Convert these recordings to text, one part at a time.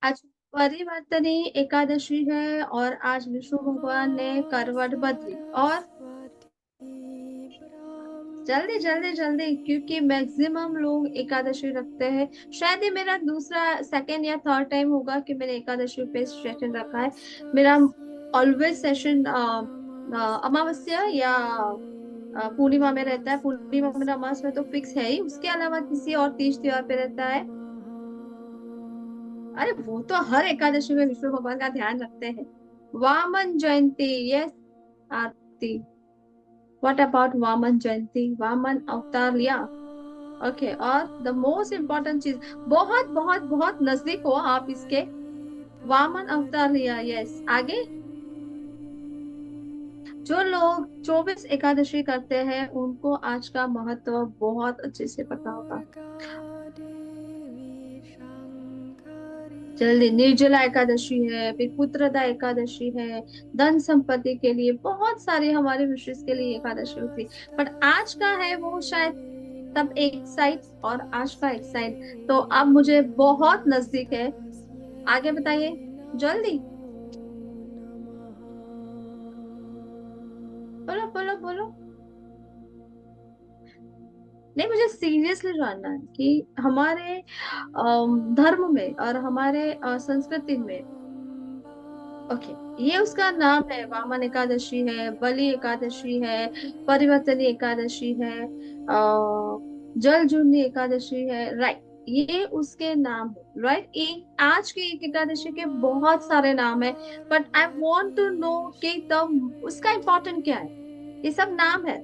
आज परिवर्तनी एकादशी है और आज विष्णु भगवान ने करवट बदली। और जल्दी जल्दी जल्दी, क्योंकि मैक्सिमम लोग एकादशी रखते हैं। शायद ये मेरा दूसरा सेकंड या थर्ड टाइम होगा कि मैंने एकादशी पे सेशन रखा है। मेरा ऑलवेज सेशन अमावस्या या पूर्णिमा में रहता है। पूर्णिमा में अमावस्या में तो फिक्स है ही, उसके अलावा किसी और तीज त्योहार पे रहता है। अरे वो तो हर एकादशी में विष्णु भगवान का ध्यान रखते हैं। Vaman Jayanti, yes Aarti. What about Vaman Jayanti? Vaman अवतार लिया। ओके, और द मोस्ट इम्पोर्टेंट चीज, बहुत बहुत बहुत नजदीक हो आप इसके। वामन अवतार लिया, यस। आगे, जो लोग 24 एकादशी करते हैं उनको आज का महत्व बहुत अच्छे से पता होगा। जल्दी, निर्जला एकादशी है, फिर पुत्रदा एकादशी है। धन संपत्ति के लिए बहुत सारी हमारे विशेष के लिए एकादशी होती है। बट आज का है वो शायद तब एक साइड और आज का एक साइड, तो अब मुझे बहुत नजदीक है। आगे बताइए जल्दी। बोलो बोलो बोलो। नहीं, मुझे सीरियसली जानना है कि हमारे धर्म में और हमारे संस्कृति में। ओके, ये उसका नाम है। वामन एकादशी है, बलि एकादशी है, परिवर्तनी एकादशी है, जल जूनी एकादशी है, राइट। ये उसके नाम है, राइट। एक आज की एक एकादशी के बहुत सारे नाम है। But I want to know कि तब उसका इम्पोर्टेंट क्या है। ये सब नाम है,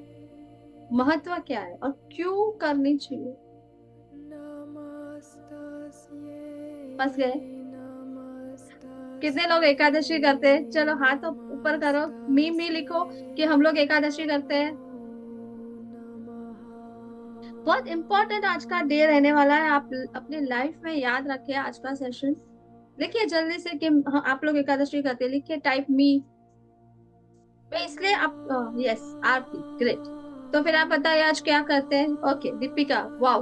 महत्व क्या है और क्यों करनी चाहिए। फंस गए? कितने लोग एकादशी करते हैं? चलो हाथ तो ऊपर करो, मी लिखो कि हम लोग एकादशी करते हैं। बहुत इंपॉर्टेंट आज का डे रहने वाला है। आप अपने लाइफ में याद रखिए आज का सेशन। लिखिए जल्दी से कि हाँ, आप लोग एकादशी करते हैं। लिखिए, टाइप मी। मैं इसलिए आप, यस आरती, ग्रेट। तो फिर आप बताइए आज क्या करते हैं। Okay, Deepika, wow.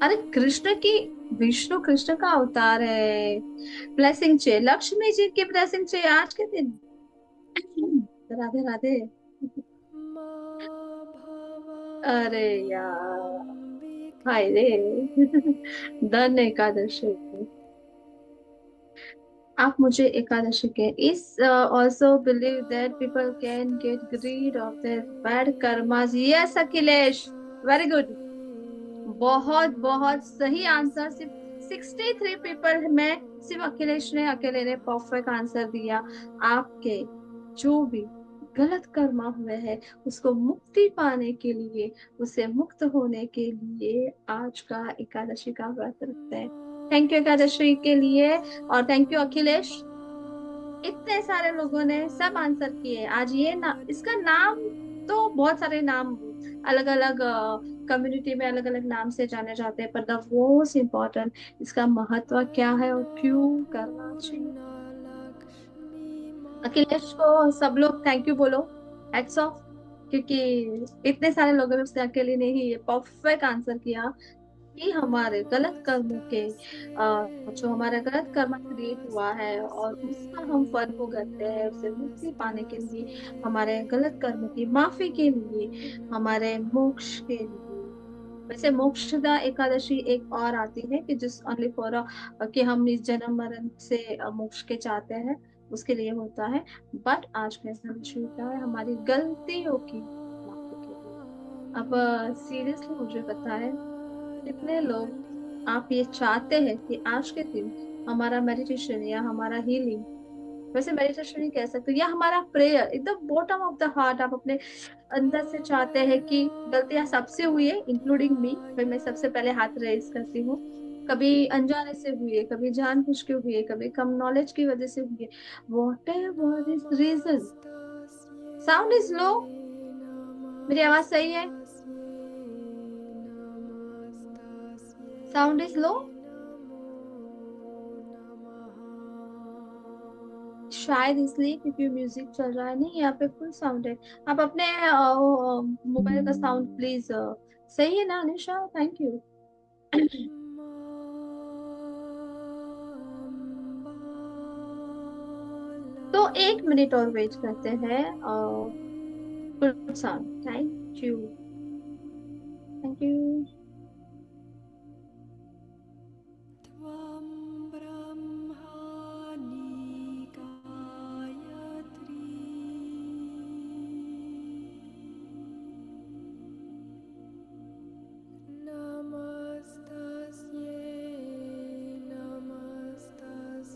अरे कृष्ण की, विष्णु कृष्ण का अवतार है। ब्लेसिंग चाहिए, लक्ष्मी जी की ब्लेसिंग चाहिए आज के दिन। राधे राधे। अरे यार, हाय रे। धन एकादशी। आप मुझे एकादशी के इस also believe that people can get greed of their bad karmas. Yes Akhilesh, very good. बहुत बहुत सही आंसर। सिर्फ 63 पीपल में सिर्फ अखिलेश ने अकेले ने परफेक्ट आंसर दिया। आपके जो भी गलत कर्मा हुए हैं उसको मुक्ति पाने के लिए, उसे मुक्त होने के लिए आज का एकादशी का व्रत रखते हैं। थैंक यू एकादशी के लिए। और थैंक यू अखिलेश। इतने सारे लोगों ने सब आंसर किए आज। ये ना, इसका नाम तो बहुत सारे नाम अलग अलग कम्युनिटी में अलग अलग नाम से जाने जाते हैं, पर द मोस्ट इम्पोर्टेंट, इसका महत्व क्या है और क्यों करना चाहिए। अखिलेश को सब लोग थैंक यू बोलो, हेड्स ऑफ। क्योंकि इतने सारे लोगों में उसने अकेले ने ही ये परफेक्ट आंसर किया कि हमारे गलत कर्मों के जो हमारा गलत कर्म क्रिएट हुआ है और उसका हम फल भुगतते हैं, उसे मुक्ति पाने के लिए, हमारे गलत कर्म की माफी के लिए, हमारे मोक्ष के लिए। वैसे मोक्षदा एकादशी एक और आती है कि जिस ओनली फॉर कि हम इस जन्म मरण से मोक्ष के चाहते हैं, उसके लिए होता है। बट आज का एकादशी होता है हमारी गलतियों की माफी के लिए। अब सीरियसली मुझे पता है कितने लोग आप ये चाहते हैं कि आज के दिन हमारा मेडिटेशन या हमारा हीलिंग, वैसे मेडिटेशन ही कह सकते हो, या हमारा प्रेयर एकदम बॉटम ऑफ द हार्ट, आप अपने अंदर से चाहते हैं कि गलतियां सबसे हुई है इंक्लूडिंग मी, भाई मैं सबसे पहले हाथ रेज करती हूँ। कभी अनजाने से हुई है, कभी जानबूझ के हुई है, कभी कम नॉलेज की वजह से हुई है। Whatever is reason. Sound is low. मेरी आवाज सही है? Sound is low. शायद इसलिए क्योंकि म्यूजिक चल रहा है। नहीं, यहाँ पे फुल साउंड है। आप अपने मोबाइल का साउंड प्लीज। सही है ना अनिशा? Thank you. एक मिनट और वेट करते हैं। Good song, thank you. Thank you. त्वं ब्रह्माणि गायत्री नमस्तस्यै नमस्तस्यै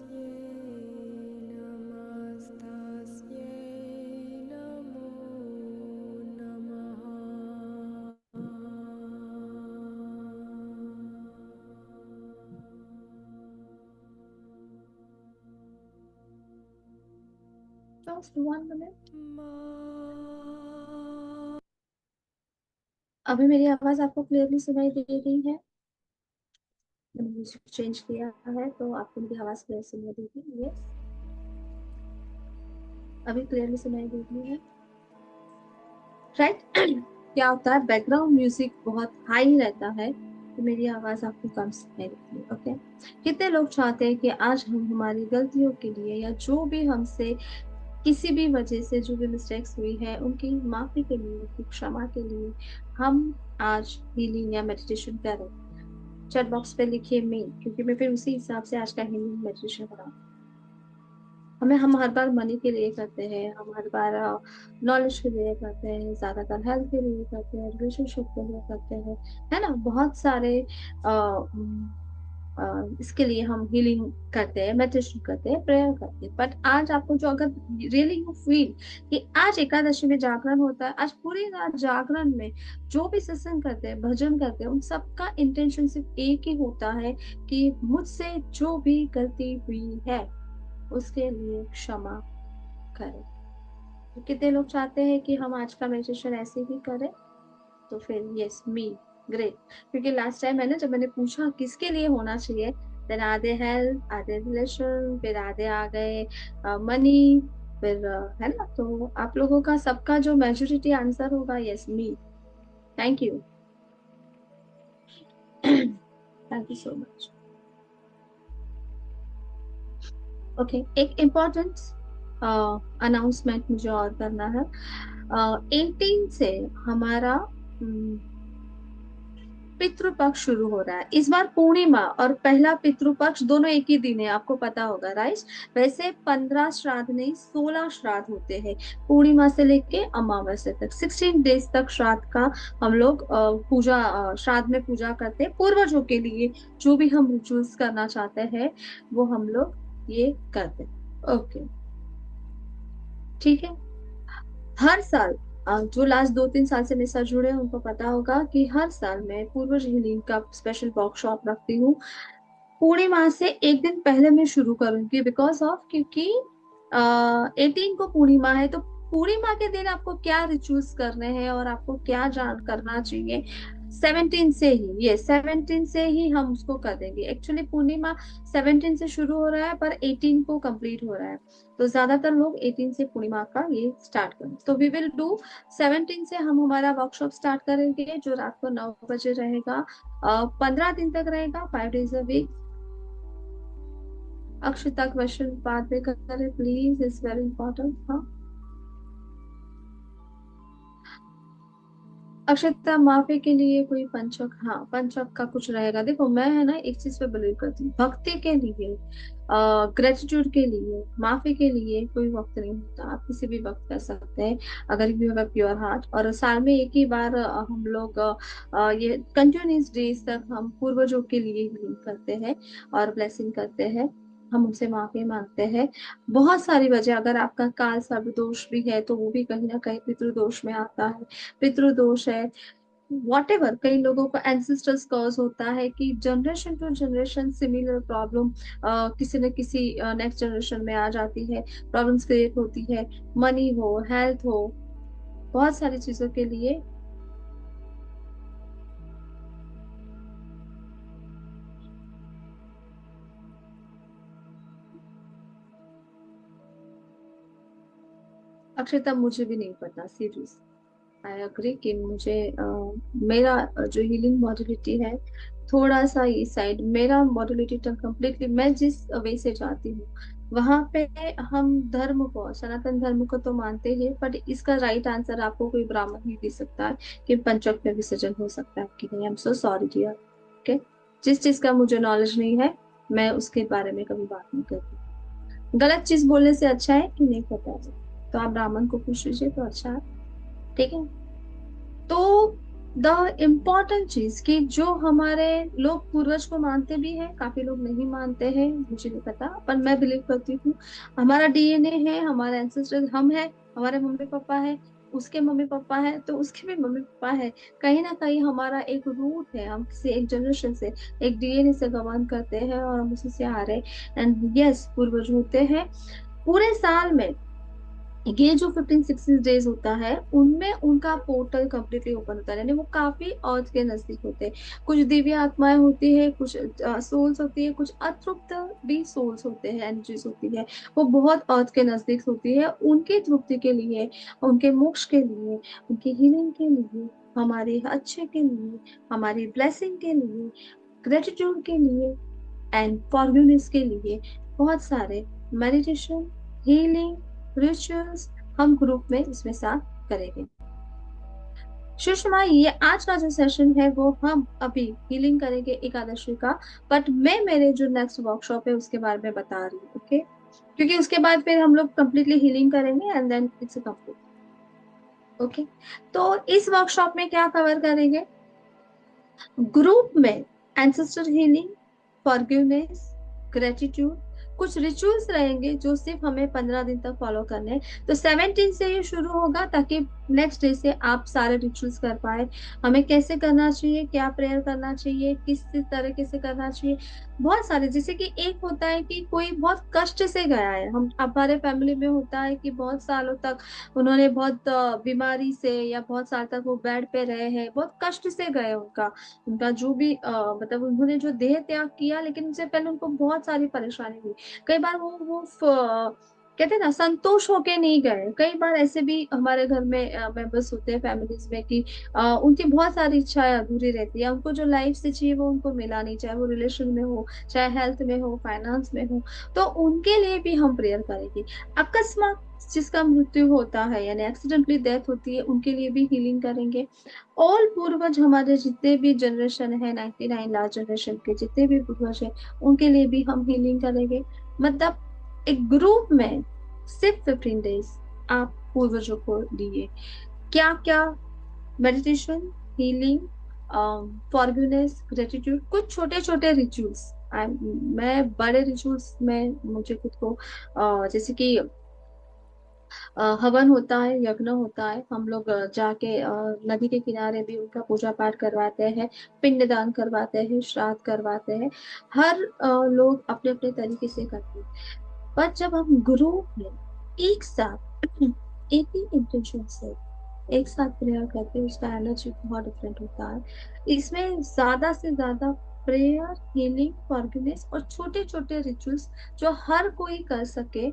नमस्तस्यै नमो नमः। Just 1 minute. मा अभी मेरी आवाज आपको क्लियरली सुनाई दे रही है? मैंने म्यूजिक चेंज किया है तो आपको मेरी आवाज क्लियर सुनाई देगी? यस, अभी क्लियरली सुनाई दे रही है, राइट? क्या होता है, बैकग्राउंड म्यूजिक बहुत हाई रहता है तो मेरी आवाज आपको कम सुनाई देती है। ओके। कितने लोग चाहते हैं कि आज हम हमारी गलतियों के लिए या जो भी हमसे किसी भी वजह से जो भी मिस्टेक्स हुई है उनकी माफी के लिए, उनकी क्षमा के लिए हम आज हीलिंग या मेडिटेशन करें? चैट बॉक्स पे लिखिए मी, क्योंकि मैं फिर उसी हिसाब से आज का हीलिंग मेडिटेशन बनाऊँ। हम हर बार मनी के लिए करते हैं, हम हर बार नॉलेज के लिए करते हैं, ज्यादातर हेल्थ के लिए करते हैं, रिलेशनशिप के लिए करते हैं, है ना? बहुत सारे इसके लिए हम हीलिंग करते हैं, मेडिटेशन करते हैं, प्रेयर करते हैं। बट आज आपको जो, अगर रियली यू फील कि आज एकादशी में जागरण होता है, आज पूरी रात जागरण में जो भी सत्संग करते हैं, भजन करते हैं, उन सबका इंटेंशन सिर्फ एक ही होता है कि मुझसे जो भी गलती हुई है उसके लिए क्षमा करें। तो कितने लोग चाहते हैं कि हम आज का मेडिटेशन ऐसे ही करें? तो फिर यस मी, ग्रेट। क्योंकि लास्ट टाइम है ना, जब मैंने पूछा किसके लिए होना चाहिए, देन आधे हेल्थ, आधे रिलेशन, फिर आधे आ गए मनी, फिर है ना? तो आप लोगों का सबका जो मेजोरिटी आंसर होगा yes me. Thank you. Thank you so much. Okay, एक इम्पोर्टेंट अनाउंसमेंट मुझे और करना है। 18 से हमारा पितृपक्ष शुरू हो रहा है। इस बार पूर्णिमा और पहला पितृपक्ष दोनों एक ही दिन है, आपको पता होगा, राइट? वैसे 15 श्राद्ध नहीं, 16 श्राद्ध होते हैं पूर्णिमा से लेके अमावस्या तक। 16 डेज तक श्राद्ध का हम लोग पूजा, श्राद्ध में पूजा करते हैं पूर्वजों के लिए। जो भी हम रिचुअल्स करना चाहते हैं वो हम लोग ये करते हैं। ओके, ठीक है। हर साल जो लास्ट 2-3 साल से मेरे साथ जुड़े हैं उनको पता होगा कि हर साल मैं पूर्वज हीलिंग का स्पेशल वर्कशॉप रखती हूँ। पूर्णिमा से एक दिन पहले मैं शुरू करूंगी, बिकॉज ऑफ, क्योंकि 18 को पूर्णिमा है, तो पूर्णिमा के दिन आपको क्या रिचुअल्स करने हैं और आपको क्या जान करना चाहिए, 17 से ही, ये 17 से ही हम उसको कर देंगे। एक्चुअली पूर्णिमा 17 से शुरू हो रहा है पर 18 को कंप्लीट हो रहा है, तो ज्यादातर लोग 18 से पूर्णिमा का ये स्टार्ट करें। तो वी विल डू 17 से हम हमारा वर्कशॉप स्टार्ट करेंगे, जो रात को 9 बजे रहेगा। 15 दिन तक रहेगा, 5 days a week. Akshita, question बाद में करें प्लीज, इज वेरी इंपॉर्टेंट। हाँ, अक्षिता, माफी के लिए कोई पंचक? हाँ, पंचक का कुछ रहेगा। देखो, मैं है ना एक चीज पे बिलीव करती हूँ, भक्ति के लिए, ग्रेटिट्यूड के लिए, माफी के लिए कोई वक्त नहीं होता। आप किसी भी वक्त कर सकते हैं अगर you have a pure heart. और साल में एक ही बार हम लोग ये कंटिन्यूस डेज तक हम पूर्वजों के लिए ही करते हैं और ब्लेसिंग करते हैं। हम उनसे माफी मांगते हैं। बहुत सारी वजह, अगर आपका काल सर्प दोष भी है तो वो भी कहीं ना कहीं पितृदोष में आता है। पितृदोष है, वॉटेवर, कई लोगों को एंसेस्टर्स कॉज होता है कि generation to generation similar problem किसी न किसी नेक्स्ट जनरेशन में आ जाती है, प्रॉब्लम्स क्रिएट होती है। मनी हो, हेल्थ हो, बहुत सारी चीजों के लिए। अक्षरता, मुझे भी नहीं पता सीरियस। आई अग्री कि मुझे मेरा जो हीलिंग मॉडलिटी है थोड़ा सा ये साइड, मेरा मॉडलिटी तो कम्प्लीटली मैं जिस वे से जाती हूँ वहां पे हम धर्म को, सनातन धर्म को तो मानते हैं, बट इसका राइट आंसर आपको कोई ब्राह्मण ही दे सकता है कि पंचक में विसर्जन हो सकता है कि नहीं। I am so sorry dear. Okay, जिस चीज का मुझे नॉलेज नहीं है मैं उसके बारे में कभी बात नहीं करती। गलत चीज बोलने से अच्छा है कि नहीं पता है, तो आप ब्राह्मण को पूछ लीजिए तो अच्छा है। ठीक है। तो द इम्पोर्टेंट चीज कि जो हमारे लोग पूर्वज को मानते भी हैं, काफी लोग नहीं मानते हैं, मुझे नहीं पता, पर मैं बिलीव करती हूँ हमारा डीएनए है, हमारे एंसेस्टर्स हम है, हमारे मम्मी पापा है, उसके मम्मी पापा है, तो उसके भी मम्मी पापा है। कहीं ना कहीं हमारा एक रूट है, हम किसी एक जनरेशन से, एक डीएनए से गमन करते हैं और हम उसी से आ रहे हैं। एंड यस, पूर्वज होते हैं। पूरे साल में ये जो 15-16 डेज होता है उनमें उनका पोर्टल कम्प्लीटली ओपन होता है, यानी वो काफी अर्थ के नजदीक होते हैं। कुछ दिव्य आत्माएं होती है, कुछ सोल्स होती है, कुछ अतृप्त भी सोल्स होते हैं, एनर्जीज होती है। वो बहुत अर्थ के नजदीक होती है, उनकी तृप्ति के लिए, उनके मोक्ष के लिए, उनकी हीलिंग के लिए, हमारे अच्छे के लिए, हमारी ब्लेसिंग के लिए, ग्रेटिट्यूड के लिए एंड फॉरगिवनेस के लिए बहुत सारे मेडिटेशन, हीलिंग, रिचुअल्स हम ग्रुप में इसमें साथ करेंगे। सुषमा, ये आज का जो सेशन है वो हम अभी हीलिंग करेंगे एकादशी का, बट मैं मेरे जो नेक्स्ट वर्कशॉप है उसके बारे में बता रही हूँ। ओके, क्योंकि उसके बाद फिर हम लोग कंप्लीटली हीलिंग करेंगे and then it's complete. Okay, तो इस वर्कशॉप में क्या कवर करेंगे? ग्रुप में एंसेस्टर हीलिंग, फॉरगिवनेस, ग्रेटिट्यूड, कुछ रिचुअल्स रहेंगे जो सिर्फ हमें 15 दिन तक फॉलो करने हैं। तो 17 से ये शुरू होगा ताकि नेक्स्ट डे से आप सारे रिचुअल्स कर पाए। हमें कैसे करना चाहिए, क्या प्रेयर करना चाहिए, किस तरीके से करना चाहिए, बहुत सारे। जैसे कि एक होता है कि कोई बहुत कष्ट से गया है, हम हमारे फैमिली में होता है कि बहुत सालों तक उन्होंने बहुत बीमारी से या बहुत साल तक वो बेड पे रहे हैं, बहुत कष्ट से गए। उनका उनका जो भी मतलब उन्होंने जो देह त्याग किया, लेकिन उससे पहले उनको बहुत सारी परेशानी हुई। कई बार कहते हैं ना, संतोष होके नहीं गए। कई बार ऐसे भी हमारे घर में मेंबर्स होते हैं, फैमिलीज में, कि उनकी बहुत सारी इच्छाएं अधूरी रहती है, उनको जो लाइफ से चाहिए वो उनको मिला नहीं, चाहे वो रिलेशन में हो, चाहे हेल्थ में हो, फाइनेंस में हो। तो उनके लिए भी हम प्रेयर करेंगे। अकस्मात जिसका मृत्यु होता है यानी एक्सीडेंटली डेथ होती है, उनके लिए भी हीलिंग करेंगे। ऑल पूर्वज हमारे जितने भी जनरेशन है, 99 लास्ट जनरेशन के जितने भी पूर्वज है, उनके लिए भी हम हीलिंग करेंगे। मतलब एक ग्रुप में सिर्फ 15 डेज आप पूर्वजों को दिए। क्या क्या? मेडिटेशन, हीलिंग, फॉरगिवनेस, ग्रेटिट्यूड, कुछ छोटे छोटे रिचुअल्स। मैं बड़े रिचुअल्स में मुझे खुद को जैसे कि हवन होता है, यज्ञ होता है, हम लोग जाके नदी के किनारे भी उनका पूजा पाठ करवाते हैं, पिंडदान करवाते हैं, श्राद्ध करवाते हैं। हर लोग अपने अपने तरीके से करते हैं। पर जब हम ग्रुप में एक साथ एक ही इंटेंशन से एक साथ प्रेयर करते हैं, उसका एनर्जी बहुत डिफरेंट होता है। इसमें ज्यादा से ज्यादा प्रेयर, हीलिंग, फॉरगिवनेस और छोटे छोटे रिचुअल्स जो हर कोई कर सके,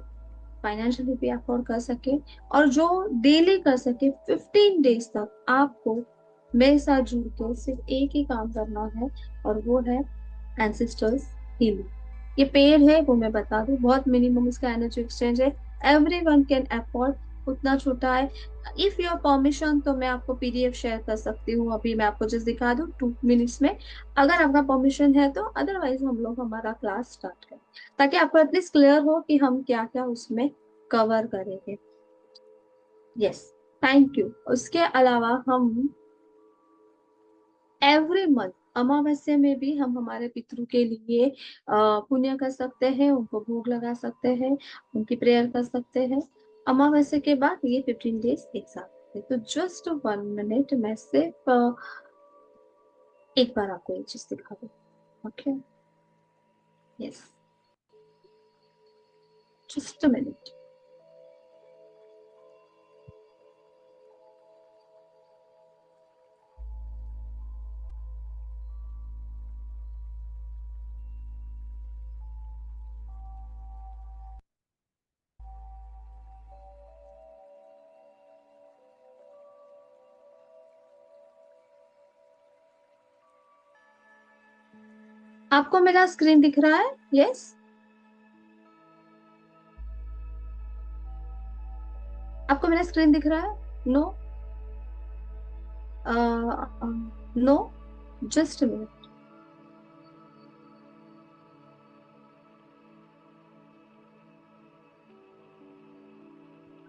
फाइनेंशियली भी अफोर्ड कर सके और जो डेली कर सके। 15 डेज तक आपको मेरे साथ जुड़ के सिर्फ एक ही काम करना है, और वो है एंसिस्टर्स हीलिंग। ये पेड़ है वो मैं बता दूं, बहुत मिनिमम इसका एनर्जी एक्सचेंज है, एवरी वन कैन अफोर्ड, उतना छोटा है। इफ योर परमिशन तो मैं आपको पीडीएफ शेयर कर सकती हूँ, अभी मैं आपको जस्ट दिखा दूं 2 मिनट्स में, अगर आपका परमिशन है तो। अदरवाइज हम लोग हमारा क्लास स्टार्ट करें, ताकि आपको एटलीस्ट क्लियर हो कि हम क्या क्या उसमें कवर करेंगे। Yes, thank you. उसके अलावा हम एवरी मंथ अमावस्या में भी हम हमारे पितरों के लिए पुण्य कर सकते हैं, उनको भोग लगा सकते हैं, उनकी प्रेयर कर सकते हैं। अमावस्या के बाद ये 15 डेज एक साथ है। तो जस्ट 1 मिनट, मैं सिर्फ एक बार आपको ये चीज दिखा दूँ। Okay, yes, just a minute. आपको मेरा स्क्रीन दिख रहा है? यस, आपको मेरा स्क्रीन दिख रहा है? नो? No, just minute.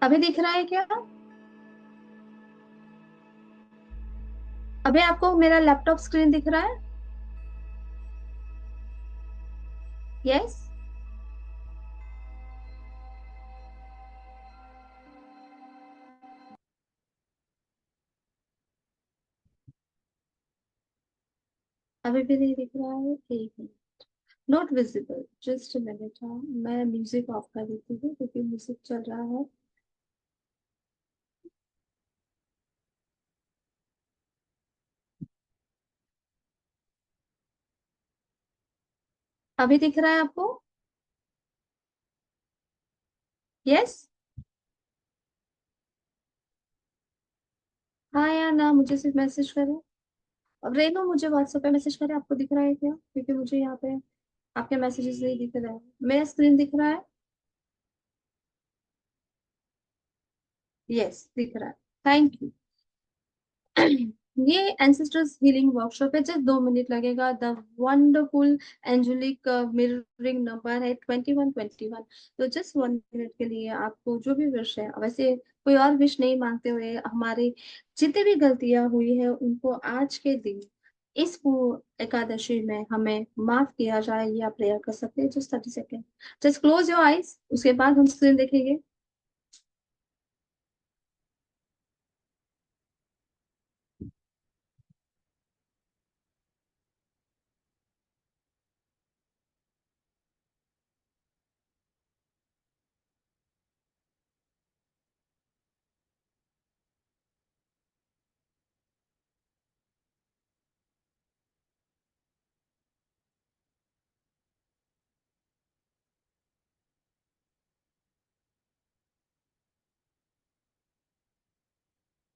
अभी दिख रहा है क्या? अभी आपको मेरा लैपटॉप स्क्रीन दिख रहा है? यस। अभी भी नहीं दिख रहा है? ठीक है। Not visible, just minute. हाँ, मैं म्यूजिक ऑफ कर देती हूँ क्योंकि म्यूजिक चल रहा है। अभी दिख रहा है आपको? यस। हाँ या ना, मुझे सिर्फ मैसेज करो। अब रेनो मुझे व्हाट्सएप पे मैसेज करे, आपको दिख रहा है क्या? क्योंकि मुझे यहाँ पे आपके मैसेजेस नहीं दिख रहा है। मेरा स्क्रीन दिख रहा है? यस, दिख रहा है। Thank you. ये एंसेस्टर्स हीलिंग वर्कशॉप है, जस्ट 2 मिनट लगेगा। The wonderful angelic mirroring number है 2121। तो जस्ट 1 मिनट के लिए आपको जो भी विश है, वैसे कोई और विश नहीं मांगते हुए, हमारी जितनी भी गलतियां हुई है उनको आज के दिन इस एकादशी में हमें माफ किया जाए, ये आप प्रेयर कर सकते हैं। Just 30 second. Just close your eyes, उसके बाद हम स्क्रीन देखेंगे।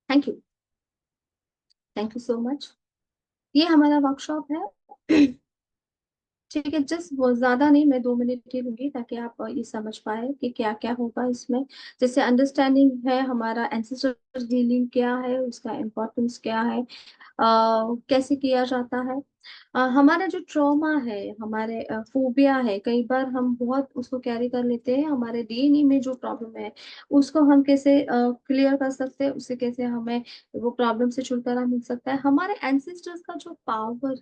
Thank you. Thank you so much. ये हमारा वर्कशॉप है। ठीक है, जस्ट बहुत ज्यादा नहीं, मैं 2 मिनट ही लूंगी ताकि आप ये समझ पाए कि क्या क्या होगा इसमें। जैसे अंडरस्टैंडिंग है हमारा एंसेस्टर हीलिंग क्या है, उसका इम्पोर्टेंस क्या है, कैसे किया जाता है। हमारा जो ट्रॉमा है, हमारे फोबिया है, कई बार हम बहुत उसको कैरी कर लेते हैं। हमारे डीएनए में जो प्रॉब्लम है उसको हम कैसे क्लियर कर सकते हैं, उससे कैसे हमें वो प्रॉब्लम से छुटकारा मिल सकता है। हमारे एंसेस्टर्स का जो पावर,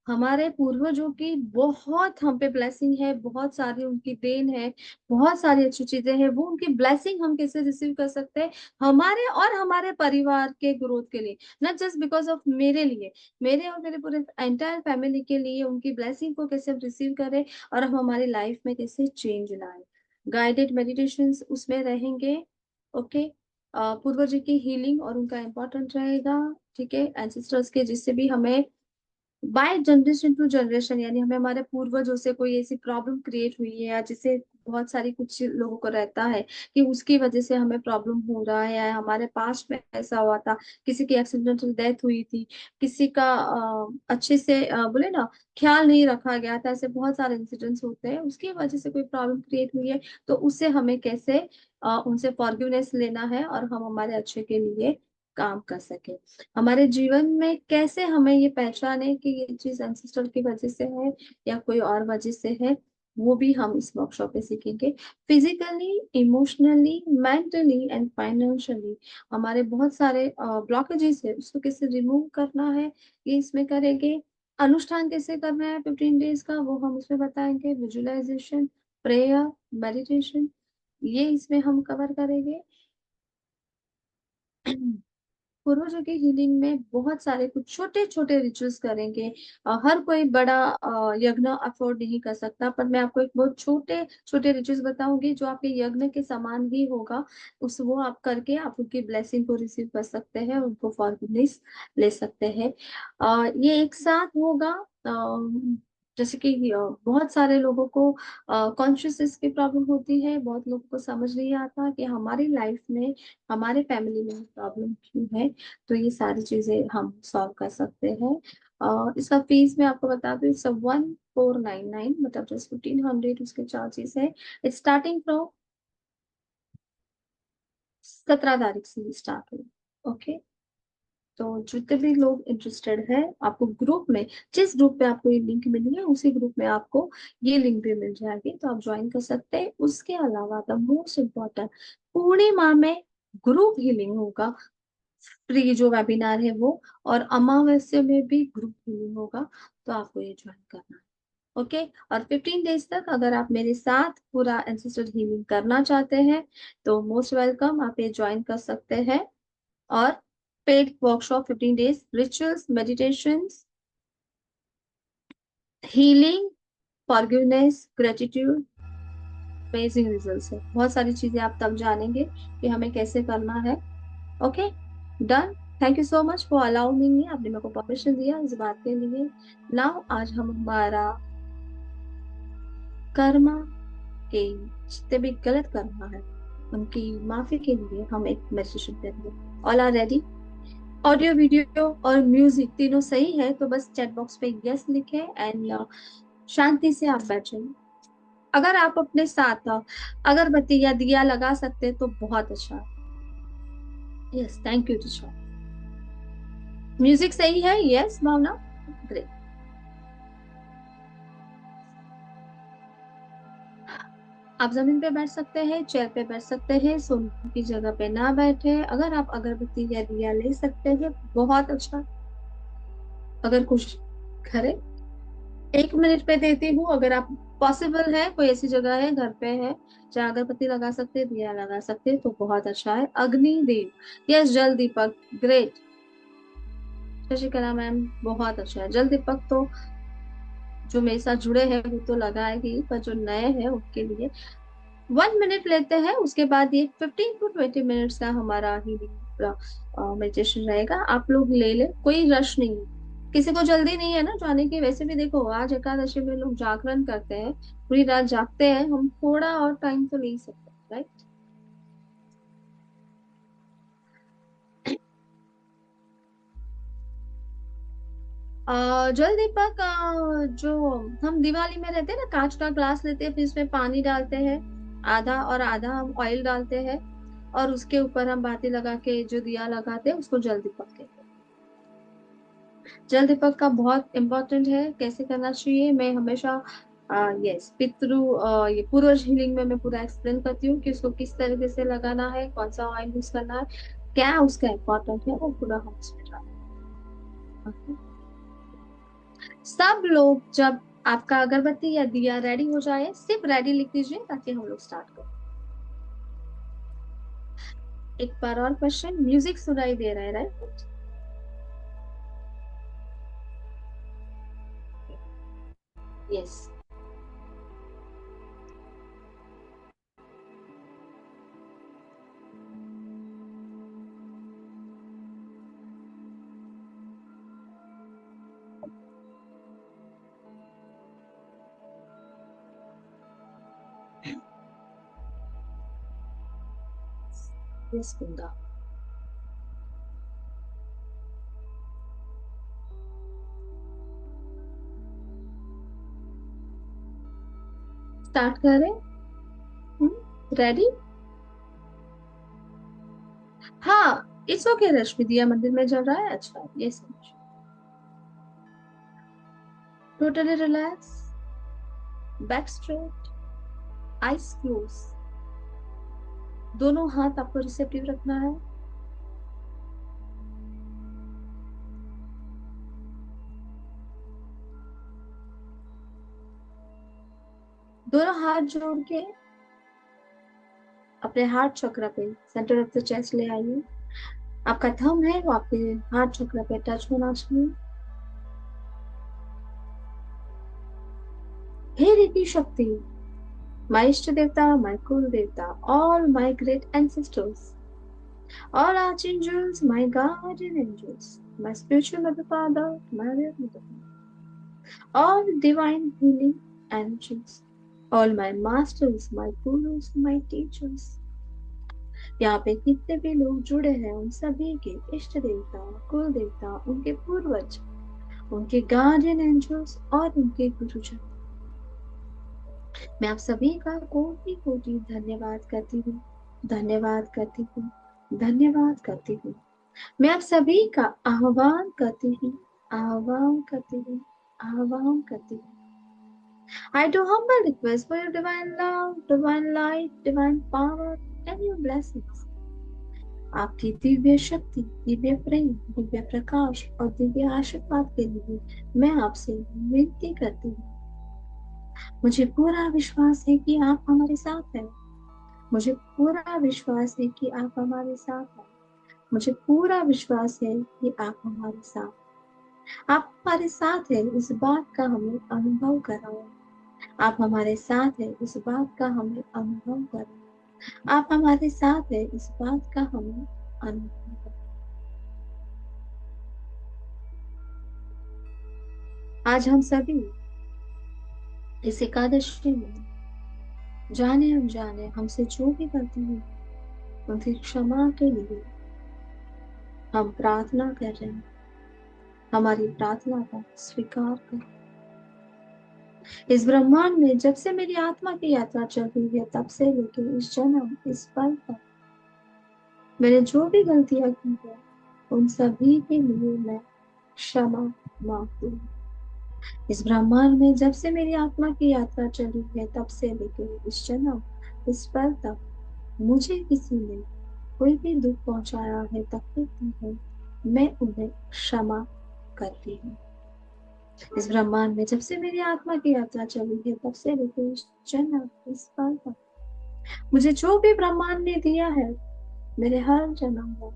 हमारे पूर्वजों की बहुत हम पे ब्लेसिंग है, बहुत सारी उनकी देन है, बहुत सारी अच्छी चीजें हैं। वो उनकी ब्लेसिंग हम कैसे रिसीव कर सकते हैं हमारे और हमारे परिवार के ग्रोथ के लिए, नॉट जस्ट बिकॉज ऑफ मेरे लिए, मेरे और मेरे पूरे एंटायर फैमिली के लिए उनकी ब्लेसिंग को कैसे हम रिसीव करें और हम हमारी लाइफ में कैसे चेंज लाए। गाइडेड मेडिटेशंस उसमें रहेंगे। ओके। पूर्वज की हीलिंग और उनका इम्पोर्टेंट रहेगा। ठीक है, एंसेस्टर्स के जिससे भी हमें बाय जनरेशन टू जनरेशन, यानी हमें हमारे पूर्वजों से कोई ऐसी प्रॉब्लम क्रिएट हुई है या जिसे बहुत सारी कुछ लोगों को रहता है कि उसकी वजह से हमें प्रॉब्लम हो रहा है, या हमारे पास्ट में ऐसा हुआ था, किसी की एक्सीडेंटल डेथ हुई थी, किसी का अच्छे से बोले ना ख्याल नहीं रखा गया था, ऐसे बहुत सारे इंसिडेंट्स होते हैं, उसकी वजह से कोई प्रॉब्लम क्रिएट हुई है, तो उससे हमें कैसे उनसे फॉरगिवनेस लेना है और हम हमारे अच्छे के लिए काम कर सके। हमारे जीवन में कैसे हमें ये पहचाने कि ये चीज एंसेस्टर की वजह से है या कोई और वजह से है, वो भी हम इस वर्कशॉप में सीखेंगे। Physically, emotionally, mentally and financially हमारे बहुत सारे ब्लॉकेजेस है, उसको कैसे रिमूव करना है, ये इसमें करेंगे। अनुष्ठान कैसे करना है 15 डेज का, वो हम उसमें बताएंगे। विजुअलाइजेशन, प्रेयर, मेडिटेशन, ये इसमें हम कवर करेंगे। पूर्वजों की हीलिंग में बहुत सारे कुछ छोटे छोटे रिचुअल्स करेंगे। हर कोई बड़ा यज्ञ अफोर्ड नहीं कर सकता, पर मैं आपको एक बहुत छोटे छोटे रिचुअल्स बताऊंगी जो आपके यज्ञ के समान ही होगा। उस वो आप करके आप उनकी ब्लेसिंग को रिसीव कर सकते हैं, उनको फॉरगिवनेस ले सकते हैं। ये एक साथ होगा। जैसे कि बहुत सारे लोगों को कॉन्शियसनेस की प्रॉब्लम होती है, बहुत लोगों को समझ नहीं आता कि हमारी लाइफ में, हमारे फैमिली में प्रॉब्लम क्यों है। तो ये सारी चीजें हम सॉल्व कर सकते हैं। इसका फीस मैं आपको बता दूं, इट्स 1499, मतलब जस्ट 1500 उसके चार्जेस है। इट्स स्टार्टिंग फ्रॉम 17 तारीख से स्टार्ट हुआ। ओके, तो जितने भी लोग इंटरेस्टेड है, आपको ग्रुप में, जिस ग्रुप पे आपको ये लिंक मिली है उसी ग्रुप में आपको ये लिंक भी मिल जाएगी, तो आप ज्वाइन कर सकते हैं। उसके अलावा द मोस्ट इम्पोर्टेंट, पूर्णिमा में ग्रुप हीलिंग होगा, फ्री जो वेबिनार है वो, और अमावस्या में भी ग्रुप हीलिंग होगा, तो आपको ये ज्वाइन करना है। ओके, और 15 डेज तक अगर आप मेरे साथ पूरा एंसेस्टर हीलिंग करना चाहते हैं तो मोस्ट वेलकम, आप ये ज्वाइन कर सकते हैं। और paid workshop 15 days, rituals, meditations, healing, forgiveness, gratitude, amazing results है। बहुत सारी चीजें आप तब जानेंगे कि हमें कैसे करना है। Okay, done. Thank you so much for allowing me, आपने मेरे को परमिशन दिया इस बात के लिए। नाउ आज हम हमारा कर्मा के, जितने भी गलत कर्मा है उनकी माफी के लिए हम एक मेडिटेशन करेंगे। All are ready? Audio, video और म्यूजिक तीनों सही है तो बस चैट बॉक्स पे यस लिखे एंड शांति से आप बैठे। अगर आप अपने साथ अगरबत्ती या दिया लगा सकते हैं तो बहुत अच्छा। Yes, thank you teacher. Music सही है? यस भावना, ग्रेट। आप जमीन पे बैठ सकते हैं, चेयर पे बैठ सकते हैं, सोने की जगह पे ना बैठे। अगर आप अगरबत्ती या दिया ले सकते हैं बहुत अच्छा। अगर कुछ करे, 1 मिनट पे देती हूँ। अगर आप पॉसिबल है, कोई ऐसी जगह है घर पे है जहाँ अगरबत्ती लगा सकते हैं, दिया लगा सकते हैं, तो बहुत अच्छा है। अग्निदेव, यस, जल दीपक, ग्रेट। शशिकला मैम, बहुत अच्छा है। जल दीपक तो जो मेरे साथ जुड़े हैं वो तो लगाएगी, पर जो नए हैं उनके लिए 1 मिनट लेते हैं। उसके बाद ये 15 to 20 मिनट्स का हमारा ही मेडिटेशन रहेगा। आप लोग ले ले, कोई रश नहीं है, किसी को जल्दी नहीं है ना जाने की। वैसे भी देखो आज एकादशी में लोग जागरण करते हैं, पूरी रात जागते हैं, हम थोड़ा और टाइम तो ले ही सकते, राइट? जल दीपक, जो हम दिवाली में रहते हैं ना, कांच का ग्लास लेते हैं, फिर इसमें पानी डालते हैं आधा, और आधा हम ऑयल डालते हैं, और उसके ऊपर हम बाती लगा के जो दिया लगाते हैं उसको जल दीपक कहते हैं। जल दीपक का बहुत इंपॉर्टेंट है, कैसे करना चाहिए मैं हमेशा, यस, ये पूर्वज हीलिंग में मैं पूरा एक्सप्लेन करती हूँ कि उसको किस तरीके से लगाना है, कौन सा ऑयल यूज करना है, क्या उसका इम्पोर्टेंट है, वो पूरा हम उसमें डालते हैं। सब लोग जब आपका अगरबत्ती या दिया रेडी हो जाए, सिर्फ रेडी लिख दीजिए ताकि हम लोग स्टार्ट करें। एक बार और क्वेश्चन, म्यूजिक सुनाई दे रहा है, राइट? यस। यस कुंदा। स्टार्ट करें? रेडी? हाँ, इट्स ओके रश्मि, दिया मंदिर में जल रहा है, अच्छा, ये समझ। Totally relax, back straight, eyes close, दोनों हाथ आपको रिसेप्टिव रखना है। दोनों हाथ जोड़ के अपने हार्ट चक्र पे, सेंटर ऑफ द चेस्ट ले आइए। आपका थंब है वो आपके हार्ट चक्र पे टच होना चाहिए। हे रीति शक्ति, माय इष्ट देवता, माय कुल देवता, all my great ancestors, all archangels, my guardian angels, my spiritual mother father, my real mother father, all divine healing angels, all my masters, my gurus, my teachers। यहाँ पे कितने भी लोग जुड़े हैं उन सभी के इष्ट देवता, कुल देवता, उनके पूर्वज, उनके गार्डियन एंजल्स और उनके गुरुजन, मैं आप सभी का कोटि कोटि धन्यवाद करती हूँ। धन्यवाद करती हूँ, धन्यवाद करती हूँ। मैं आप सभी का आह्वान करती हूँ, आह्वान करती हूँ, आह्वान करती हूँ। I do humble request for your divine love, divine light, divine power and your blessings. आपकी दिव्य शक्ति, दिव्य प्रेम, दिव्य प्रकाश और दिव्य आशीर्वाद के लिए मैं आपसे विनती करती हूँ। मुझे पूरा विश्वास है कि आप हमारे साथ हैं। मुझे पूरा विश्वास है कि आप हमारे साथ हैं। मुझे पूरा विश्वास है कि आप हमारे साथ, आप हमारे साथ हैं इस बात का हमें अनुभव कराओ। आप हमारे साथ हैं इस बात का हमें अनुभव कराओ। आप हमारे साथ हैं इस बात का हमें अनुभव कराओ। आज हम सभी इस एकादशी में जाने अनजाने हमसे जो भी गलती हुई उनकी क्षमा के लिए हम प्रार्थना कर रहे हैं। हमारी प्रार्थना का स्वीकार करें। इस ब्रह्मांड में जब से मेरी आत्मा की यात्रा चल रही है तब से लेकर इस जन्म इस पल तक मैंने जो भी गलतियां की है उन सभी के लिए मैं क्षमा मांगती हूँ। इस ब्रह्मांड में जब से मेरी आत्मा की यात्रा चली है तब से लेकर इस जन्म इस पल तक मुझे किसी ने कोई भी दुख पहुंचाया है, तकलीफ दी है, मैं उन्हें क्षमा करती हूँ। इस ब्रह्मांड में जब से मेरी आत्मा की यात्रा चली है तब से लेकर इस जन्म इस पल तक मुझे जो भी ब्रह्मांड ने दिया है मेरे हर जन्म में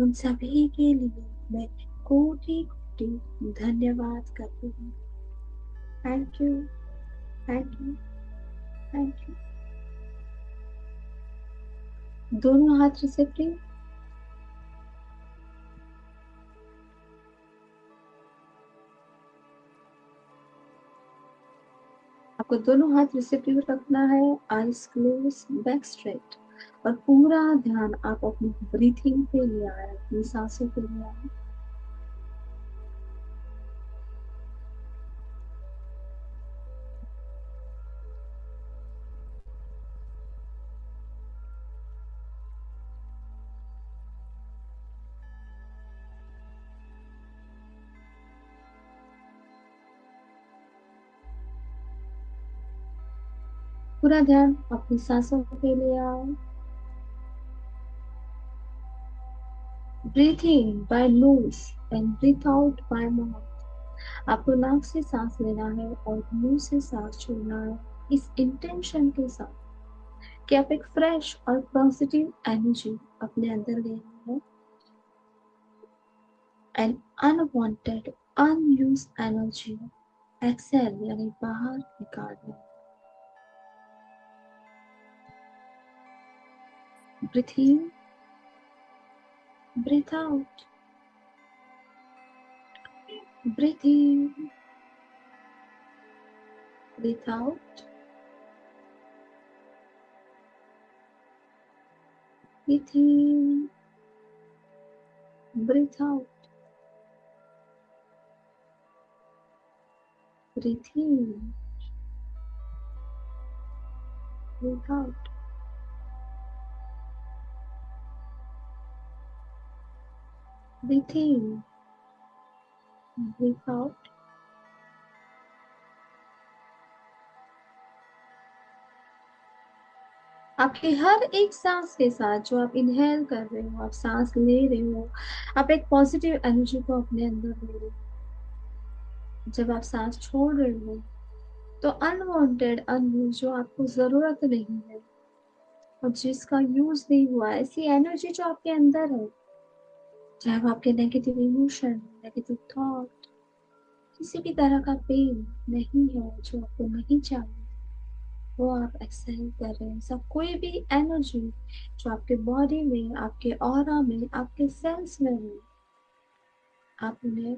उन सभी के लिए मैं कोटि कोटि धन्यवाद करती हूँ। Thank you, thank you, thank you. दोनों हाथ रिसेप्टिव। आपको दोनों हाथ रिसेप्टिव रखना है, आईज क्लोज, बैक स्ट्रेट और पूरा ध्यान आप अपनी ब्रीथिंग पे ले आए, अपनी सांसों पे ले आए। पूरा ध्यान अपनी सांसों पे ले आओ। Breathe in by nose and breathe out by mouth. आपको नाक से सांस लेना है और मुंह से सांस छोड़ना है, इस इंटेंशन के साथ कि आप एक फ्रेश और पॉजिटिव एनर्जी अपने अंदर ले रहे हैं and unwanted unused energy exhale यानी बाहर निकाल रहे हैं। Breathe in, breathe out, breathe in, breathe out, breathe in, breathe out, breathe in, breathe out, breathe in, breathe out. आपके हर एक सांस के साथ जो आप इनहेल कर रहे हो, आप सांस ले रहे हो, आप एक पॉजिटिव एनर्जी को अपने अंदर ले रहे हो। जब आप सांस छोड़ रहे हो तो अनवांटेड अनयूज जो आपको जरूरत नहीं है और जिसका यूज नहीं हुआ ऐसी एनर्जी जो आपके अंदर है, चाहे वो आपके नेगेटिव इमोशन, नेगेटिव थॉट, किसी भी तरह का पेन नहीं है जो आपको नहीं चाहिए, वो आप एक्सहेल कर रहे हैं। सब कोई भी एनर्जी जो आपके बॉडी में, आपके ऑरा में, आपके सेल्स में है, आप उन्हें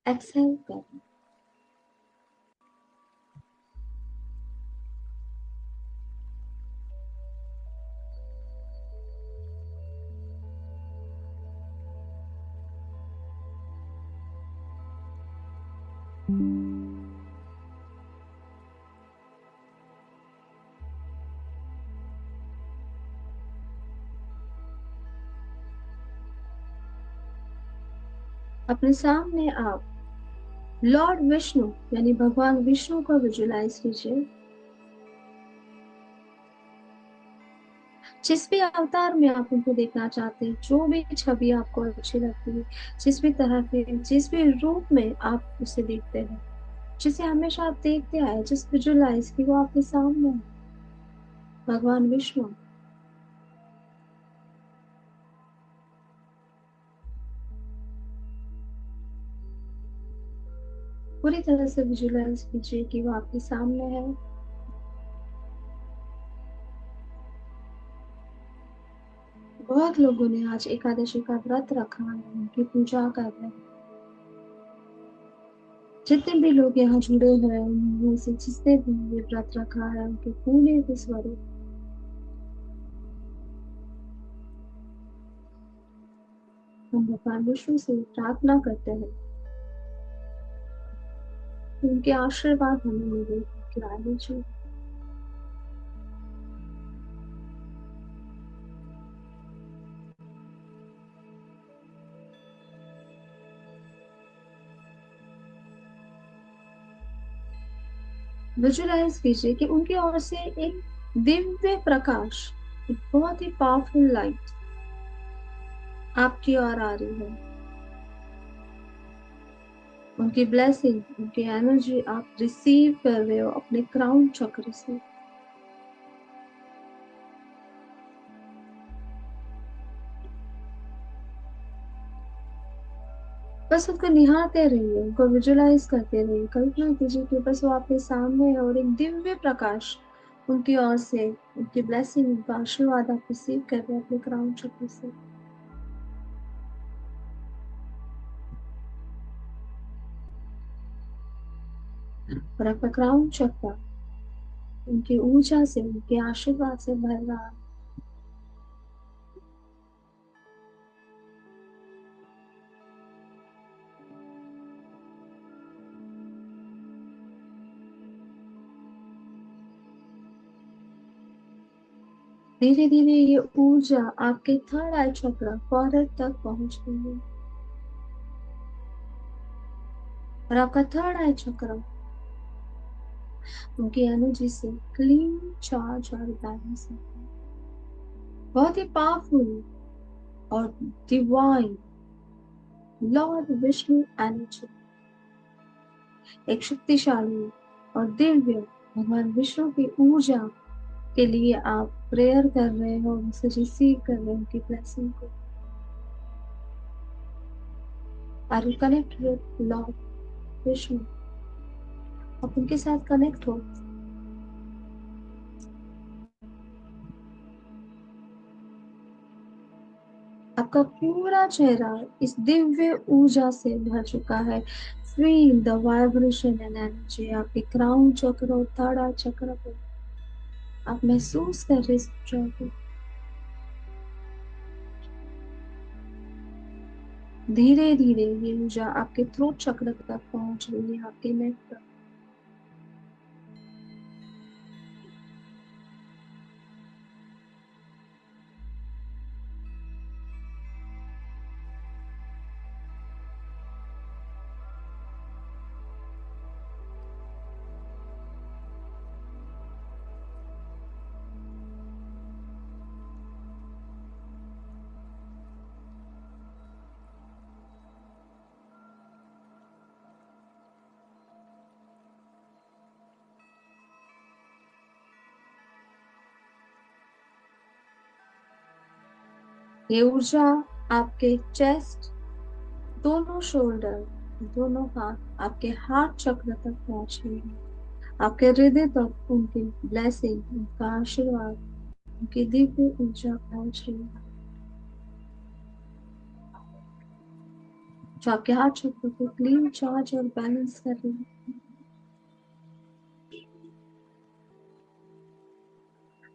एक्सहेल कर रहे हैं। अपने सामने आप लॉर्ड विष्णु यानी भगवान विष्णु को विजुलाइज कीजिए। जिस भी अवतार में आप उनको देखना चाहते हैं, जो भी छवि आपको अच्छी लगती है, जिस भी तरह के, जिस भी रूप में आप उसे देखते हैं, जिसे हमेशा आप देखते आए, जिस विजुलाइज की वो आपके सामने है, भगवान विष्णु। पूरी तरह से विजुलाइज कीजिए कि वो आपके सामने है। बहुत लोगों ने आज एकादशी का व्रत रखा है, उनकी पूजा कर रहे हैं। जितने भी लोग यहाँ जुड़े हैं उनमें से जिसने भी ये व्रत रखा है, उनके पूरे के स्वरूप हम भगवान विष्णु से प्रार्थना करते हैं कि उनके आशीर्वाद हमें मिले, उनकी आने चाहिए। विजुलाइज कीजिए कि उनकी ओर से एक दिव्य प्रकाश, एक बहुत ही पावरफुल लाइट आपकी ओर आ रही है। उनकी ब्लेसिंग, उनकी एनर्जी आप रिसीव कर रहे हो अपने क्राउन चक्र से। बस उनको निहारते रहिए, उनको विजुलाइज करते रहिए, कल्पना कीजिए कि बस वो आपके सामने है और एक दिव्य प्रकाश उनकी ओर से, उनकी ब्लेसिंग, उनका आशीर्वाद आप रिसीव कर रहे हैं अपने क्राउन चक्र से। और आपका क्राउन चक्र उनकी ऊर्जा से, उनके आशीर्वाद से भर रहा है। धीरे धीरे ये ऊर्जा आपके थर्ड आई चक्र फॉरहेड तक पहुंच गई है और आपका थर्ड आई चक्र उनकी एनर्जी से क्लीन, चार्ज और बैलेंस है। बहुत ही पावरफुल और डिवाइन लॉर्ड विष्णु एनर्जी, एक शक्तिशाली और दिव्य भगवान विष्णु की ऊर्जा के लिए आप प्रेयर कर रहे हो, उनसे रिसीव कर रहे हो उनकी ब्लेसिंग को। Are you connect with lord Vishnu? आप उनके साथ कनेक्ट हो। आपका पूरा चेहरा इस दिव्य ऊर्जा से भर चुका है। Feel the vibration and energy आपके क्राउन चक्र और थर्ड आई चक्र को। आप महसूस कर रहे इस ऊर्जा को। धीरे धीरे ये ऊर्जा आपके थ्रोट चक्र तक पहुंच रही है, आपके नेक तक। ये ऊर्जा आपके चेस्ट, दोनों शोल्डर, दोनों हाथ, आपके हार्ट चक्र तक पहुंच रही है। आपके हृदय तक उनकी ब्लेसिंग, उनका आशीर्वाद, उनकी दिव्य ऊर्जा पहुंच रही है, जो आपके हार्ट चक्र को क्लीन, चार्ज और बैलेंस कर रही है।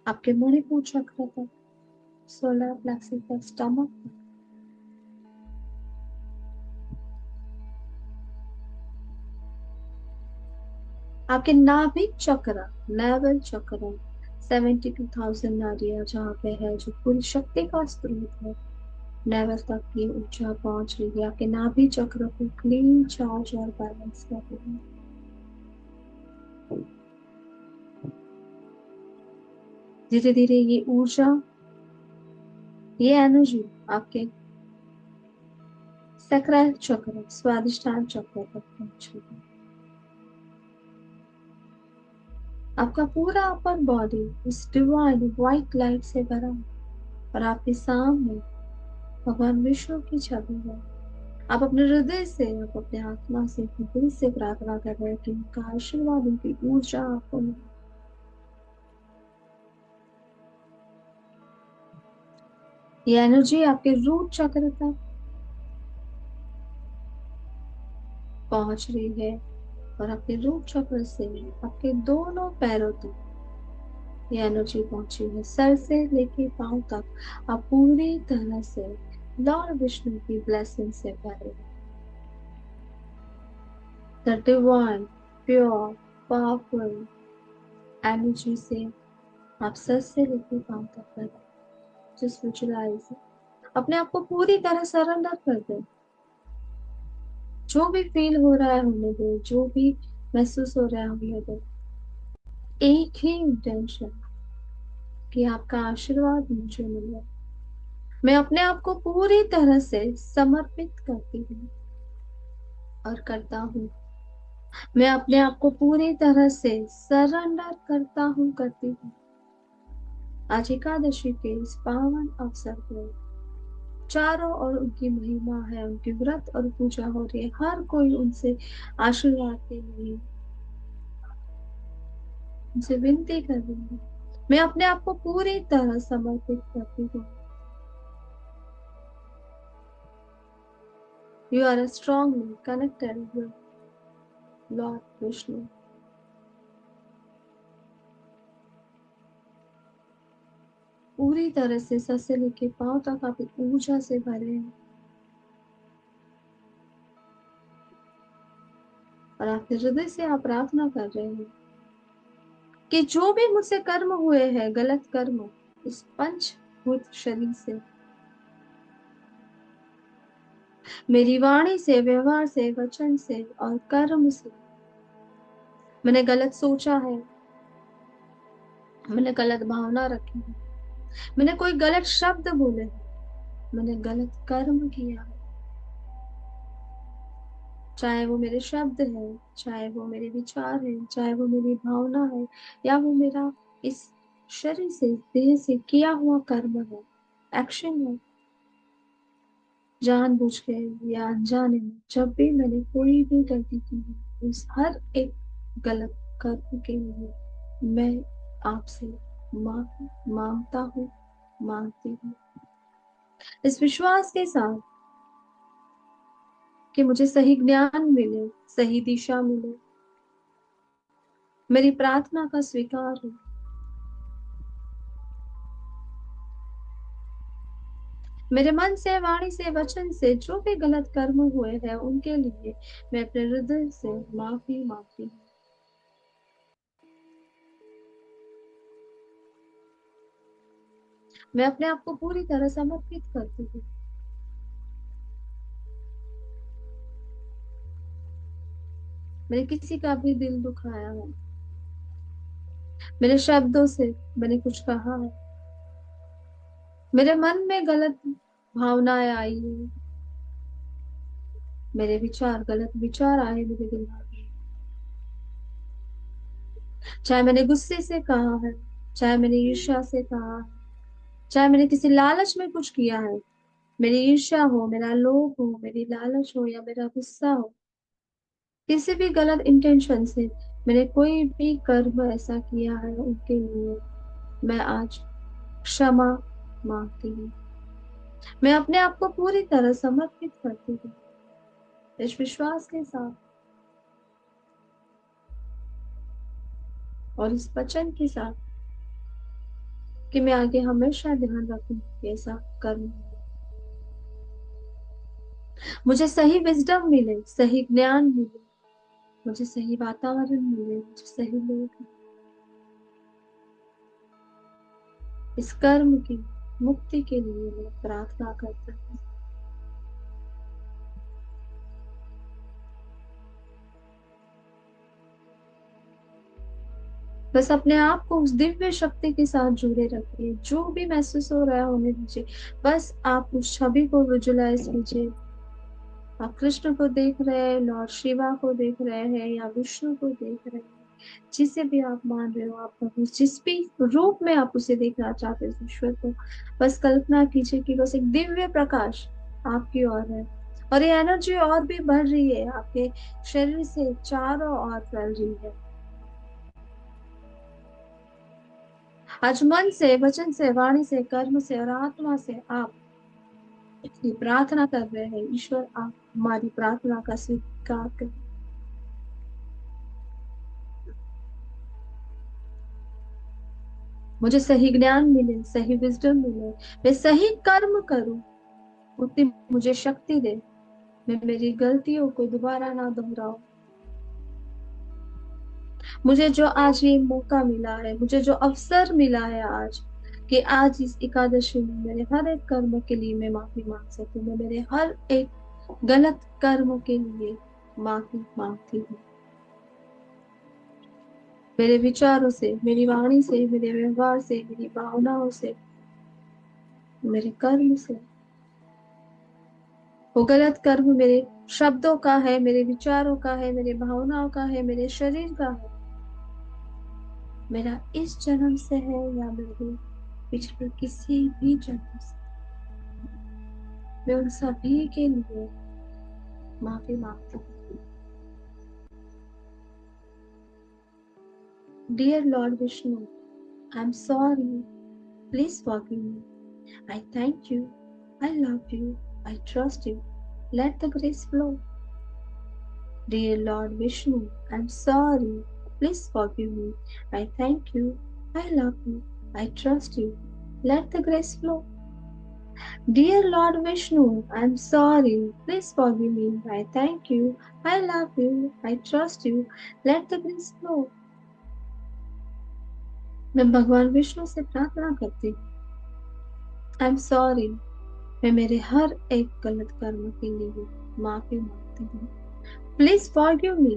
आपके मणिपुर चक्र तक, सोलर प्लेक्सस तक, स्टमक तक, आपके नाभिक चक्र, नेवल चक्र, 72,000 नाड़ियां जहाँ पे है, जो पूरी शक्ति का स्रोत है, लेवल तक की ऊर्जा पहुंच रही है, आपके नाभि चक्र को क्लीन चार्ज और बैलेंस कर रही है। धीरे धीरे ये ऊर्जा, ये एनर्जी आपके सैक्रल चक्र, स्वादिष्टान चक्र तक पहुंचेगी। आपका पूरा अपर बॉडी इस डिवाइन व्हाइट लाइट से भरा है और आपके सामने भगवान विष्णु की छवि है। आप अपने हृदय से, आप अपने आत्मा से, अपने दिल से प्रार्थना कर रहे हैं कि उनका आशीर्वाद, उनकी ऊर्जा आपको मिले। ये एनर्जी आपके रूट चक्र तक पहुंच रही है और आपके रूट चक्र से आपके दोनों पैरों तक ये एनर्जी पहुंची है। सर से लेके पांव तक आप पूरी तरह से लॉर्ड विष्णु की ब्लेसिंग से भरे हैं। The divine pure powerful energy से आप सर से लेके पांव तक भरे। जस्ट विजुअलाइज, अपने आप को पूरी तरह सरेंडर कर दे। जो भी फील हो रहा है होने दे, जो भी महसूस हो रहा है होने दे। एक ही इंटेंशन कि आपका आशीर्वाद मुझे मिले। मैं अपने आप को पूरी तरह से समर्पित करती हूँ और करता हूँ। मैं अपने आप को पूरी तरह से सरेंडर करता हूँ, करती हूँ। आज एकादशी के इस पावन अवसर पर चारों ओर उनकी महिमा है, उनकी व्रत और पूजा हो रही है। हर कोई उनसे आशीर्वाद के लिए उनसे विनती कर रही है। मैं अपने आप को पूरी तरह समर्पित करती हूँ। You are strongly connected with lord Vishnu. पूरी तरह से सर से लेके पांव तक आप ऊर्जा से भरे हैं और आपके हृदय से आप प्रार्थना कर रहे हैं कि जो भी मुझसे कर्म हुए हैं, गलत कर्म, इस पंचभूत शरीर से, मेरी वाणी से, व्यवहार से, वचन से और कर्म से, मैंने गलत सोचा है, मैंने गलत भावना रखी है, मैंने कोई गलत शब्द बोले हैं, मैंने गलत कर्म किया है। चाहे वो मेरे शब्द है, चाहे वो मेरे विचार है, चाहे वो मेरी भावना है, या वो मेरा इस शरीर से, देह से किया हुआ कर्म है, एक्शन है। जानबूझ के या अनजाने में जब भी मैंने कोई भी गलती की है, उस हर एक गलत कर्म के लिए मैं आपसे माफी मांगता हूँ, मांगती हूँ, इस विश्वास के साथ कि मुझे सही ज्ञान मिले, सही दिशा मिले। मेरी प्रार्थना का स्वीकार हो। मेरे मन से, वाणी से, वचन से जो भी गलत कर्म हुए हैं उनके लिए मैं अपने हृदय से माफी मांगती हूँ। मैं अपने आप को पूरी तरह समर्पित करती हूँ। मैंने किसी का भी दिल दुखाया है, मेरे शब्दों से मैंने कुछ कहा है, मेरे मन में गलत भावनाएं आई है, मेरे विचार, गलत विचार आए मेरे दिमाग में, चाहे मैंने गुस्से से कहा है, चाहे मैंने ईर्ष्या से कहा है, चाहे मैंने किसी लालच में कुछ किया है। मेरी ईर्ष्या हो, मेरा लोभ हो, मेरी लालच हो या मेरा गुस्सा हो, किसी भी गलत इंटेंशन से मैंने कोई भी कर्म ऐसा किया है, उनके लिए मैं आज क्षमा मांगती हूँ। मैं अपने आप को पूरी तरह समर्पित करती हूँ, इस विश्वास के साथ और इस वचन के साथ कि मैं आगे हमेशा ध्यान रखूं कि ऐसा कर्म मुझे सही विजडम मिले, सही ज्ञान मिले, मुझे सही वातावरण मिले, मुझे सही लोग, इस कर्म की मुक्ति के लिए मैं प्रार्थना करता हूँ। बस अपने आप को उस दिव्य शक्ति के साथ जुड़े रखिए। जो भी महसूस हो रहा है होने दीजिए। बस आप उस छवि को विजुलाइज कीजिए। आप कृष्ण को देख रहे हैं, लॉर्ड शिवा को देख रहे हैं, या विष्णु को देख रहे हैं, जिसे भी आप मान रहे हो, आप जिस भी रूप में आप उसे देखना चाहते हैं ईश्वर को, बस कल्पना कीजिए कि बस एक दिव्य प्रकाश आपकी ओर है, और ये एनर्जी और भी बढ़ रही है, आपके शरीर से चारों ओर फैल रही है। आज मन से, वचन से, वाणी से, कर्म से और आत्मा से आप ये प्रार्थना कर रहे हैं, ईश्वर आप हमारी प्रार्थना का स्वीकार करें। मुझे सही ज्ञान मिले, सही विजडम मिले, मैं सही कर्म करूं, उतनी मुझे शक्ति दे, मैं मेरी गलतियों को दोबारा ना दोहराऊं। मुझे जो आज ये मौका मिला है, मुझे जो अवसर मिला है आज, कि आज इस एकादशी में मेरे हर एक कर्म के लिए मैं माफी मांग सकूं, मैं मेरे हर एक गलत कर्म के लिए माफी मांगती हूँ। मेरे विचारों से, मेरी वाणी से, मेरे व्यवहार से, मेरी भावनाओं से, मेरे कर्म से, वो गलत कर्म मेरे शब्दों का है, मेरे विचारों का है, मेरे भावनाओं का है, मेरे शरीर का है, मेरा इस जन्म से है या मेरे पिछले किसी भी जन्म से, मैं उन सभी के लिए माफी मांगती हूँ। Dear lord Vishnu, I am sorry, please forgive me, I thank you, I love you, I trust you, let the grace flow. Dear Lord Vishnu, I'm sorry. Please forgive me. I thank you. I love you. I trust you. Let the grace flow. Dear Lord Vishnu, I'm sorry. Please forgive me. I thank you. I love you. I trust you. Let the grace flow. मैं भगवान विष्णु से प्रार्थना करती हूँ। आई am sorry. मैं मेरे हर एक गलत कर्म के लिए माफी मांगती हूँ। प्लीज फॉरगिव मी।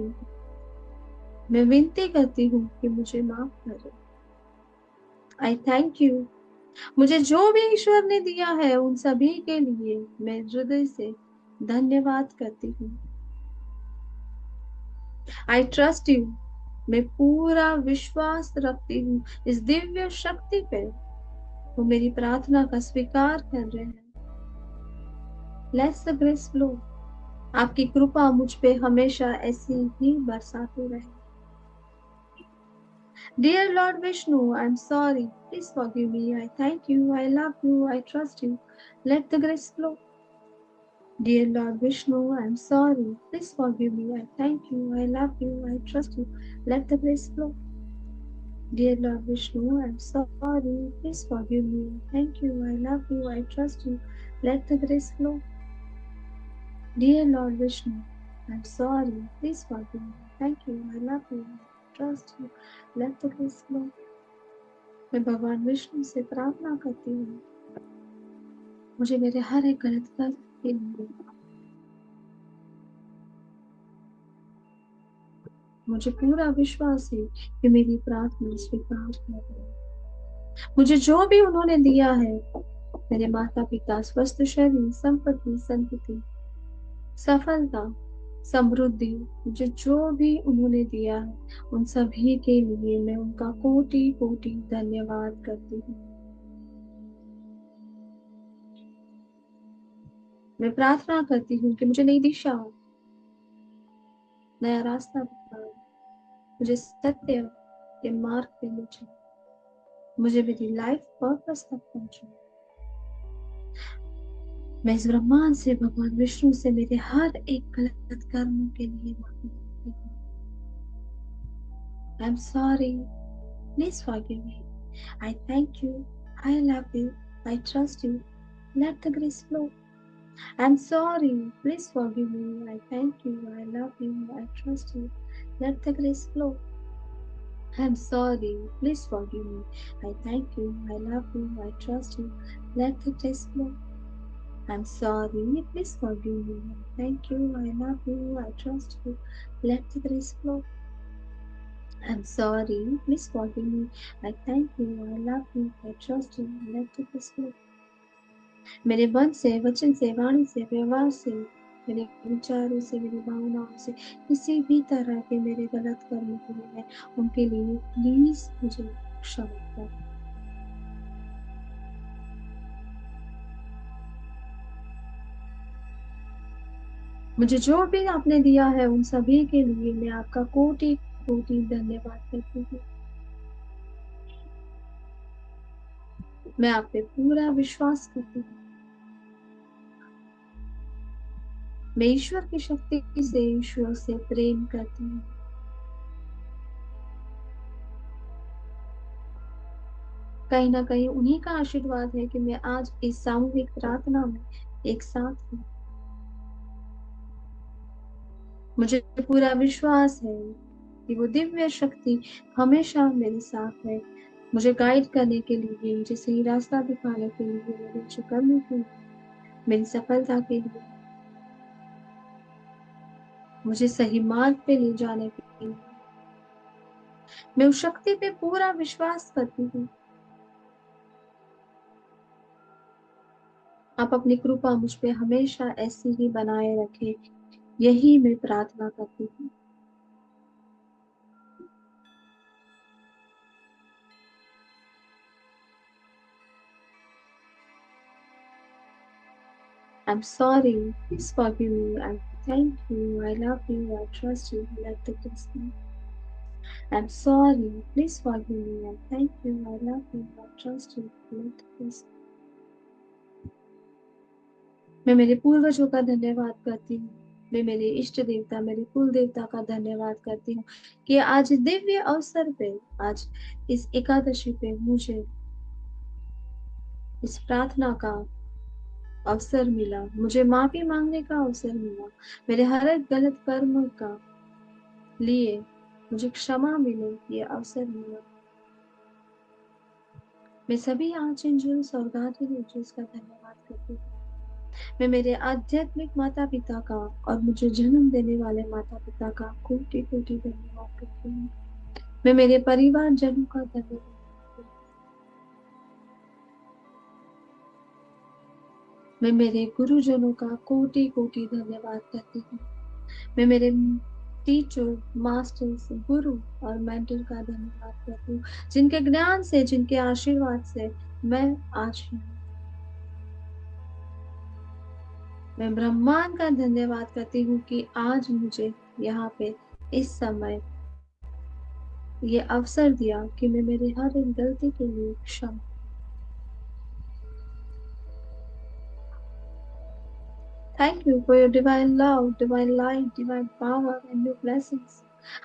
मैं विनती करती हूँ कि मुझे माफ करें। आई थैंक यू। मुझे जो भी ईश्वर ने दिया है उन सभी के लिए मैं हृदय से धन्यवाद करती हूँ। आई ट्रस्ट यू। मैं पूरा विश्वास रखती हूँ इस दिव्य शक्ति पे। वो मेरी प्रार्थना का स्वीकार कर रहे हैं। Let's the grace flow. आपकी कृपा मुझ पे हमेशा ऐसी ही बरसाती रहे। Dear Lord Vishnu, I'm sorry. Please forgive me. I thank you. I love you. I trust you. Let the grace flow. Dear Lord Vishnu, I'm sorry. Please forgive me. I thank you. I love you. I trust you. Let the grace flow. Dear Lord Vishnu, I'm sorry. Please forgive me. I thank you. I love you. I trust you. Let the grace flow. Dear Lord Vishnu, I'm sorry. Please forgive me. Thank you. I love you. I trust you. Let the grace flow. मैं भगवान विष्णु से प्रार्थना करती हूँ, मुझे मेरे हर एक गलत कर्म के लिए, मुझे पूरा विश्वास है कि मेरी प्रार्थना स्वीकार कर रहे हैं। मुझे जो भी उन्होंने दिया है, मेरे माता पिता, स्वस्थ शरीर, संपत्ति, संतति, सफलता, समृद्धि, मुझे जो भी उन्होंने दिया है, उन सभी के लिए मैं उनका कोटि कोटि धन्यवाद करती हूँ। मैं प्रार्थना करती हूँ कि मुझे नई दिशा, नया रास्ता दिखाओ, मुझे सत्य के मार्ग पे ले चलो, मुझे मेरी लाइफ पर्पस तक पहुंचो। मैं इस ब्रह्मांड से, भगवान विष्णु से मेरे हर एक गलत कर्म के लिए माफी मांगती हूँ। आई am sorry, please forgive me. I thank you, I love you, I trust you, let the grace flow. I am sorry, please forgive me. I thank you, I love you, I trust you, let the grace flow. I'm sorry. Please forgive me. I thank you. I love you. I trust you. Let the tears flow. I'm sorry. Please forgive me. I thank you. I love you. I trust you. Let the tears flow. I'm sorry. Please forgive me. I thank you. I love you. I trust you. Let the tears flow. मेरे मन से, वचन से, वाणी से, व्यवहार से, मेरे विचारों से, मेरी भावनाओं से, किसी भी तरह के मेरे गलत कर्म हुए हैं, उनके लिए प्लीज मुझे क्षमा कर। मुझे जो भी आपने दिया है उन सभी के लिए मैं आपका कोटि कोटि धन्यवाद करती हूँ। मैं आप पे पूरा विश्वास करती हूँ। मैं ईश्वर की शक्ति से, ईश्वर से प्रेम करती हूँ। कहीं ना कहीं उन्हीं का आशीर्वाद है कि मैं आज इस सामूहिक प्रार्थना में एक साथ हूँ। मुझे पूरा विश्वास है कि वो दिव्य शक्ति हमेशा मेरे साथ है, मुझे गाइड करने के लिए, मुझे सही रास्ता दिखाने के लिए, मेरे अच्छे कर्मों के लिए, मेरी सफलता के लिए, मुझे सही मार्ग पे ले जाने के लिए। मैं उस शक्ति पे पूरा विश्वास करती हूँ। आप अपनी कृपा मुझ पे हमेशा ऐसी ही बनाए रखें, यही मैं प्रार्थना करती हूँ। I'm sorry, please forgive me, I thank you, I love you, I trust you, let the kiss me. I'm sorry, please forgive me, I thank you, I love you, I trust you, let the kiss me. मैं मेरे पूर्वजों का धन्यवाद करती हूँ। मैं मेरे इष्ट देवता, मेरे कुल देवता का धन्यवाद करती हूँ कि आज दिव्य अवसर पे, आज इस एकादशी पे मुझे इस प्रार्थना का अवसर मिला, मुझे माफी मांगने का अवसर मिला, मेरे हर एक गलत कर्म का लिए मुझे क्षमा मिले, ये अवसर मिला। मैं सभी आर्चएंजल्स और गार्डियन एंजल्स का धन्यवाद करती हूँ। मैं मेरे आध्यात्मिक माता पिता का और मुझे जन्म देने वाले माता पिता का कोटि कोटि धन्यवाद करती हूँ। मैं मेरे परिवार जनों का धन्यवाद करती हूँ। मैं मेरे गुरुजनों का कोटि कोटि धन्यवाद करती हूँ। मैं मेरे टीचर, मास्टर्स, गुरु और मेंटर का धन्यवाद करती हूँ, जिनके ज्ञान से, जिनके आशीर्वाद से मैं आज हूँ। मैं ब्रह्मांड का धन्यवाद करती हूँ कि आज मुझे यहाँ पे इस समय ये अवसर दिया कि मैं मेरे हर एक गलती के लिए क्षमा। Thank you for your divine love, divine light, divine power and your blessings.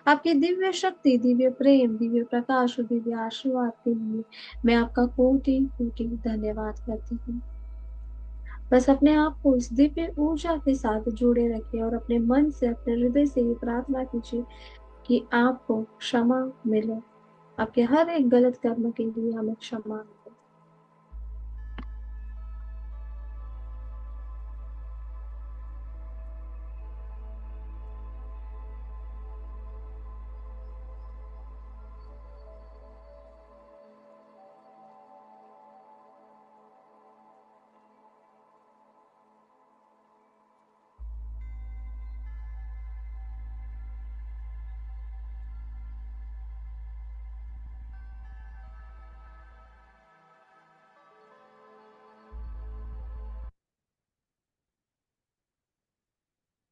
आपकी दिव्य शक्ति, दिव्य प्रेम, दिव्य प्रकाश और दिव्य आशीर्वाद के लिए मैं आपका कोटि कोटि धन्यवाद करती हूँ। बस अपने आप को इस दिव्य ऊर्जा के साथ जोड़े रखिए और अपने मन से, अपने हृदय से ये प्रार्थना कीजिए कि आपको क्षमा मिले, आपके हर एक गलत कर्म के लिए हमें क्षमा मिले।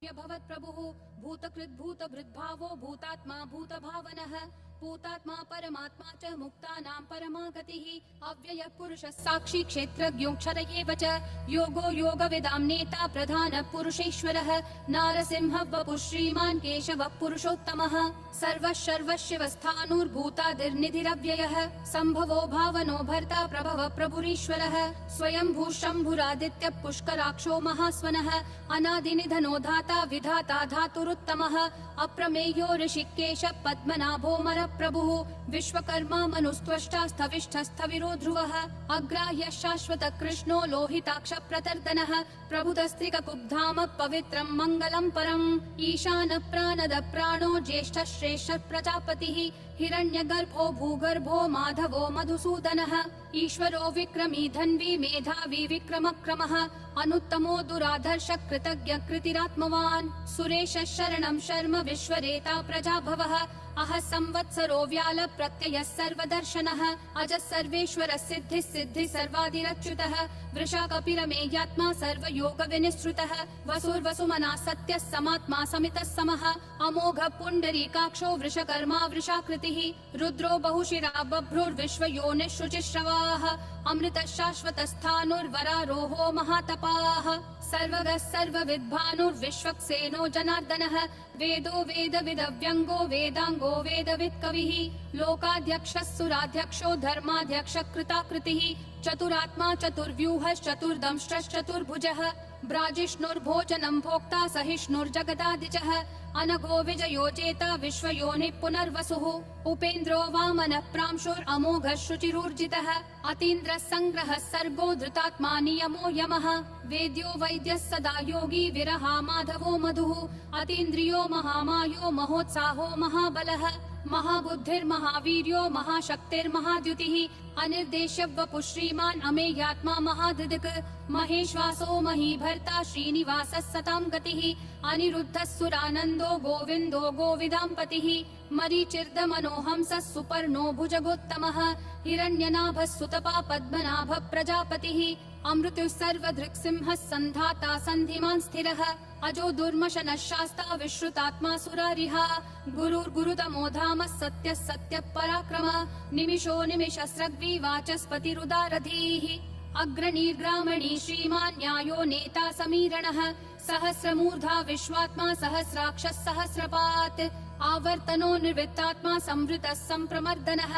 भवत् प्रभुः भूतकृत् भूतभृद्भावो भूतात्मा भूतभावनः भूतात्मा परमात्मा च मुक्तानां परमा गतिः अव्ययः पुरुषः साक्षी क्षेत्रज्ञोऽक्षर एव च योगो योगविदां नेता प्रधानः पुरुषेश्वरः नारसिंहः वपुः श्रीमान् केशवः पुरुषोत्तमः सर्वः सर्वशिवस्थाणुर्भूतादिर्निधिरव्ययः सम्भवो भावनो भर्ता प्रभवः प्रभुरीश्वरः स्वयंभू शम्भुरादित्यः पुष्कराक्षो महास्वनः अनादिनिधनो धाता विधाता धातुरुत्तमः अप्रमेयो ऋषिकेश पद्मनाभो मरः प्रभुः विश्वकर्मा मनुस्त्वष्टा स्थविष्ठस्थविरो ध्रुवः अग्राह्य शाश्वत कृष्णो लोहिताक्ष प्रतर्दनः प्रभुतस्त्रिककुब्धाम पवित्रं मङ्गलं परम् ईशान प्राणद प्राणो ज्येष्ठ श्रेष्ठ प्रजापतिः हिरण्यगर्भो भूगर्भो माधवो मधुसूदनः ईश्वरो विक्रमी धन्वी मेधावी विक्रमक्रमः अनुत्तमो दुराधर्ष कृतज्ञ कृतिरात्मवान् सुरेश शरणं शर्म विश्वरेता प्रजाभवः अह संवत्सरो व्याल प्रत्ययः सर्वदर्शनः अज सर्वेश्वर सिद्धिः सिद्धि सर्वाधिरच्युतः वृषा कपिरमेयात्मा सर्वयोग विनिसृतः वसुर्वसुमना सत्यः समात्मा समितः समः अमोघ पुण्डरीकाक्षो वृषकर्मा वृषाकृतिः रुद्रो बहुशिरा बभ्रुर्विश्वयोनिः शुचिश्रवाः अमृतः शाश्वतस्थाणुर्वरारोहो महातपाः सर्वगः सर्वविद्भानुर्विश्वक्सेनो जनार्दनः वेदो वेदविदव्यङ्गो वेदाङ्गो वेदवित् कविः लोकाध्यक्षः सुराध्यक्षो धर्माध्यक्ष कृताकृतिः चतुरात्मा चतुर्व्यूहश्चतुर्दंष्ट्रश्चतुर्भुजः ब्राजिष्णुर्भोजनं भोक्ता सहिष्णुर्जगदादिजः अनघो विजयो जेता विश्वयोनिः पुनर्वसुः उपेन्द्रो वामनः प्रांशुरमोघः शुचिरूर्जितः अतीन्द्रः सङ्ग्रहः सर्गो धृतात्मा नियमो यमः वेद्यो वैद्यः सदा योगी विरहा माधवो मधुः अतीन्द्रियो महामायो महोत्साहो महाबलः महाबुद्धिर्महावीर्यो महाशक्तिर्महाद्युतिः अनिर्देश्य वपुः श्रीमान् अमेयात्मा महाधृदिक् महेश्वासो महीभर्ता श्रीनिवासः सतां गतिः अनिरुद्धः सुरानन्दो गोविन्दो गोविदाम्पतिः मरीचिर्दमनोहंसः सुपर्णो भुजगोत्तमः हिरण्यनाभः सुतपा पद्मनाभः प्रजापतिः अमृतुः सर्वधृक्सिंहः सन्धाता सन्धिमान् स्थिरः अजो दुर्मशनः शास्ता विश्रुतात्मा सुरारिहा गुरुर्गुरुतमो धामः सत्यः सत्यः पराक्रमः निमिषो निमिषस्रग्वी वाचस्पतिरुदारधीः अग्रणीर्ग्रामणी श्रीमान् न्यायो नेता समीरणः सहस्रमूर्धा विश्वात्मा सहस्राक्षः सहस्रपात् आवर्तनो निर्वृत्तात्मा संवृतः सम्प्रमर्दनः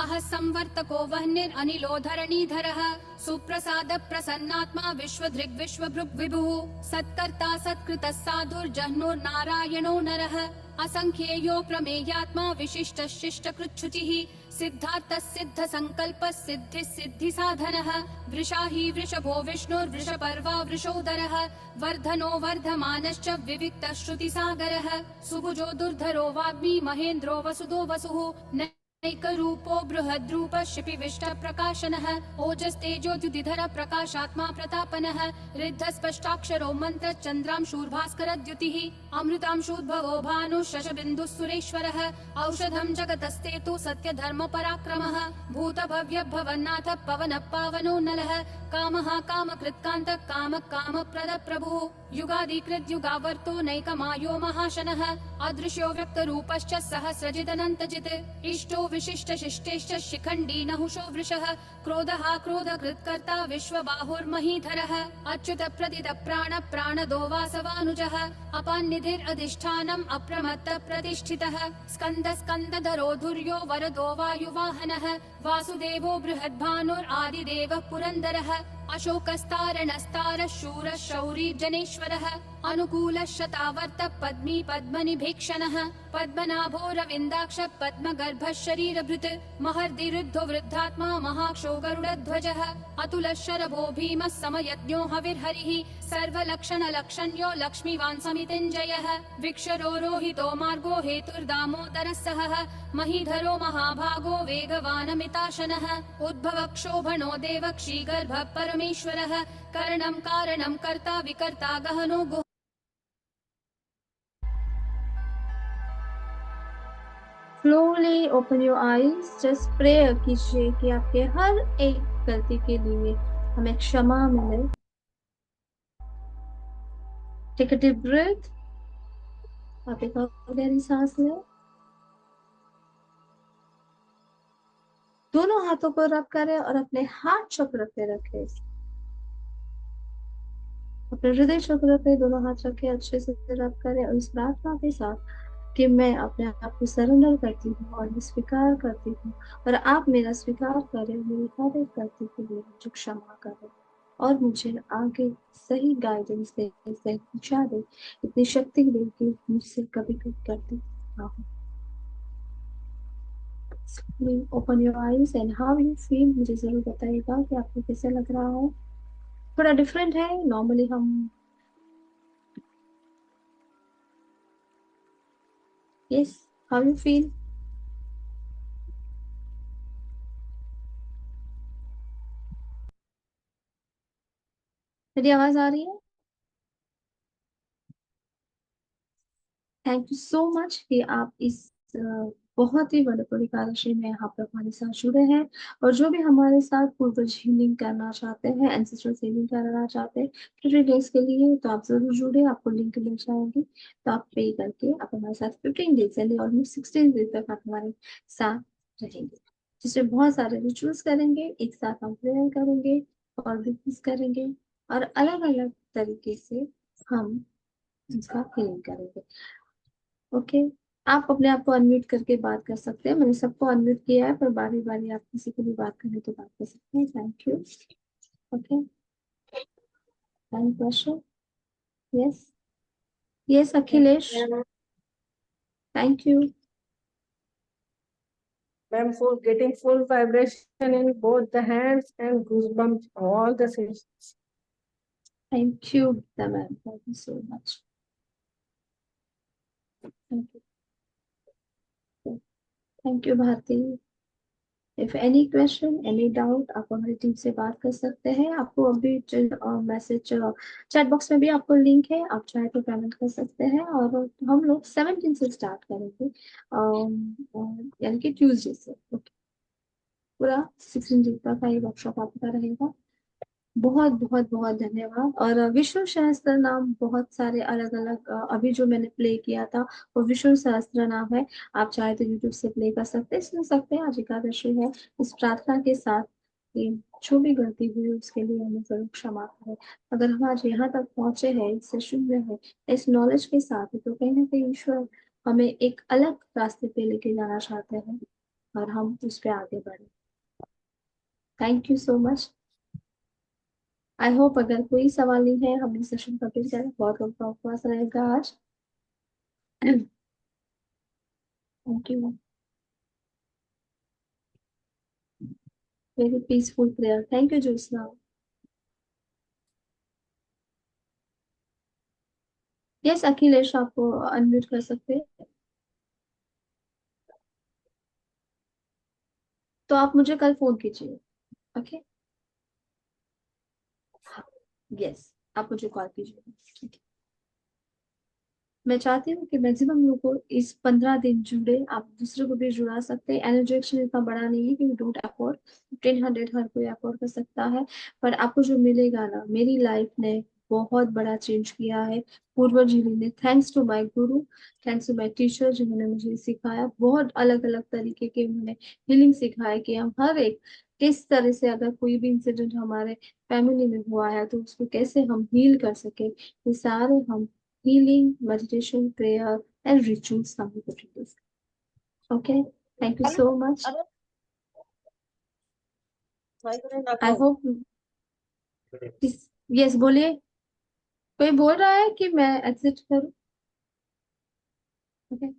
अह संवर्तको वह्निरनिलो धरणीधरः सुप्रसाद प्रसन्नात्मा विश्वधृग् विश्वभृग् विभुः सत्कर्ता सत्कृतः साधुर्जह्नुर्नारायणो नरः असंख्येयो प्रमेयात्मा विशिष्ट शिष्ट कृच्छुचिः सिद्धार्थ सिद्ध संकल्प सिद्धि सिद्धि साधनः वृषाही वृषभो विष्णुर्वृषपर्वा वृषोदरः वर्धनो वर्धमानश्च विविक्त श्रुति सागरः सुभुजो दुर्धरो वाग्मी महेन्द्रो वसुदो वसुः नैकरूपो बृहद्रूप शिपिविष्ट प्रकाशनः ओजस्तेजोद्युतिधर प्रकाशात्मा प्रतापनः रिद्ध स्पष्टाक्षरो मंत्र चन्द्रांशूर्भास्कर द्युतिः अमृतांशूद्भवो भानु शशबिन्दुः सुरेश्वरः औषधं जगतस्तेतु सत्य धर्म पराक्रमः भूत भव्य भवन्नाथ पवन पावनो नलः कामः कामकृत्कान्त काम काम प्रद प्रभुः युगादिकृत युगावर्तो नैकमायो महाशनः अदृश्यो व्यक्त रूपश्च सहस्रजिदनन्तजित् इष्टो विशिष्ट शिष्टेश्च शिखण्डी नहुषो वृषः क्रोधः क्रोधकृत्कर्ता विश्वबाहुर्महीधरः अच्युत प्रदित प्राण प्राणदो वासवानुजः अपान्निधिरधिष्ठानम् अप्रमत्त प्रतिष्ठितः स्कन्द स्कन्दधरो धुर्यो वरदो वायुवाहनः वासुदेवो बृहद्भानुरादिदेवः पुरन्दरः अशोकस्तारणस्तारः शूरः शौरी जनेश्वरः अनुकूलः शतावर्त पद्मी पद्मनिभीक्षणः पद्मनाभो रविन्दाक्ष पद्मगर्भः शरीरभृत् महर्दिरुद्धो वृद्धात्मा महाक्षो गरुडध्वजः अतुलः शरभो भीमः समयज्ञो हविर्हरिः सर्वलक्षणलक्षण्यो लक्ष्मीवान् समितिञ्जयः विक्षरो रोहितो मार्गो हेतुर्दामोदरः सहः महीधरो महाभागो वेगवानमिताशनः उद्भवक्षोभणो देवक्षीगर्भः परमेश्वरः करणं कारणं कर्ता विकर्ता गहनो गुह Slowly open your eyes. Just pray कीजिए कि आपके हर एक गलती के लिए हमें क्षमा मिले. Take a deep breath. आप एक और गहरी सांस लें. दोनों हाथों को रब करें और अपने हाथ चक्र पे रखें. अपने हृदय चक्र पे दोनों हाथ रखें, अच्छे से रब करें और इस प्रार्थना के साथ कि मैं अपने आप को सरेंडर करती हूँ और मैं स्वीकार करती हूँ और आप मेरा स्वीकार करें, मेरी हर एक गलती के लिए मुझे क्षमा करें और मुझे आगे सही गाइडेंस दे, सही दिशा दे, इतनी शक्ति दे कि मुझसे कभी कभी गलती ना हो. Open your eyes and how you feel, मुझे जरूर बताइएगा कि आपको कैसे लग रहा है। थोड़ा डिफरेंट है नॉर्मली हम। Yes, how you feel. मेरी आवाज आ रही है। थैंक यू सो मच कि आप इस बहुत ही वंडरफुल एकादशी में यहाँ पर हमारे साथ जुड़े हैं। और जो भी हमारे साथ पूर्वज हीलिंग करना चाहते हैं, एंसेस्ट्रल हीलिंग करना चाहते हैं 50 डेज के लिए, तो आप जरूर जुड़े, आपको लिंक मिल जाएगी। तो आप पे करके आप हमारे साथ 15 डेज यानी ऑलमोस्ट 16 डेज तक आप हमारे साथ रहेंगे, जिसमें बहुत सारे रिचुअल्स करेंगे, एक साथ हम प्रेयर करेंगे और बिजनेस करेंगे, और अलग अलग तरीके से हम इसका हीलिंग करेंगे। ओके। आप अपने आप को अनम्यूट करके बात कर सकते हैं, मैंने सबको अनम्यूट किया है, पर बारी बारी आप किसी को भी बात करें तो बात कर सकते हैं। Thank you. Okay. Any question. Yes. Yes Akhilesh. Ma'am, thank you. ma'am, for getting full vibration in both the hands and goosebumps, all the sensations. Thank you ma'am, thank you so much. Thank you. Thank you Bharti. If any question any doubt आप हमारी team से बात कर सकते हैं। आपको अभी message chat box में भी आपको लिंक है, आप चाहे तो पेमेंट कर सकते हैं। और हम लोग 17 से स्टार्ट करेंगे, यानी कि ट्यूसडे से। ओके। पूरा 16 दिन तक का ये वर्कशॉप आपका रहेगा। बहुत बहुत बहुत धन्यवाद। और विष्णु सहस्त्र नाम बहुत सारे अलग अलग, अभी जो मैंने प्ले किया था वो विष्णु सहस्त्र नाम है। आप चाहे तो यूट्यूब से प्ले कर सकते हैं, सुन सकते हैं। आज एकादशी है, इस प्रार्थना के साथ कि जो भी गलती हुई उसके लिए हमें जरूर क्षमा करें। अगर हम आज यहाँ तक पहुंचे हैं, इस सेशन में है, इस नॉलेज के साथ, तो कहीं ना कहीं ईश्वर हमें एक अलग रास्ते पे लेके जाना चाहते हैं, और हम उस पर आगे बढ़े। Thank you so much. I hope अगर कोई सवाल नहीं है, हम इस सेशन कंप्लीट करें। बहुत लोग का उपवास रहेगा आज। Thank you. Very peaceful prayer. Thank you Jyotsna. Yes Akhilesh, आपको अनम्यूट कर सकते हैं, तो आप मुझे कल फोन कीजिए। ओके। यस, आप मुझे कॉल कीजिए। मैं चाहती हूँ कि मैक्सिमम लोगों को इस 15 दिन जुड़े, आप दूसरे को भी जुड़ा सकते हैं। एनर्जी एक्शन इतना बड़ा नहीं है कि डोंट अफोर्ड, 1500 हर कोई अफोर्ड कर सकता है। पर आपको जो मिलेगा ना, मेरी लाइफ ने बहुत बड़ा चेंज किया है। पूर्वज जी ने, thanks to my Guru, thanks to my teacher जिन्होंने मुझे सिखाया, बहुत अलग अलग तरीके के उन्होंने हीलिंग सिखाया कि हम हर एक किस तरह से, अगर कोई भी इंसिडेंट हमारे फैमिली में हुआ है तो उसको कैसे हम हील कर सके, ये सारे हम healing, meditation, prayer, and rituals some people do. Okay, thank you so much. I hope this, yes बोलिए। कोई बोल रहा है कि मैं एग्जिट करूं। Okay.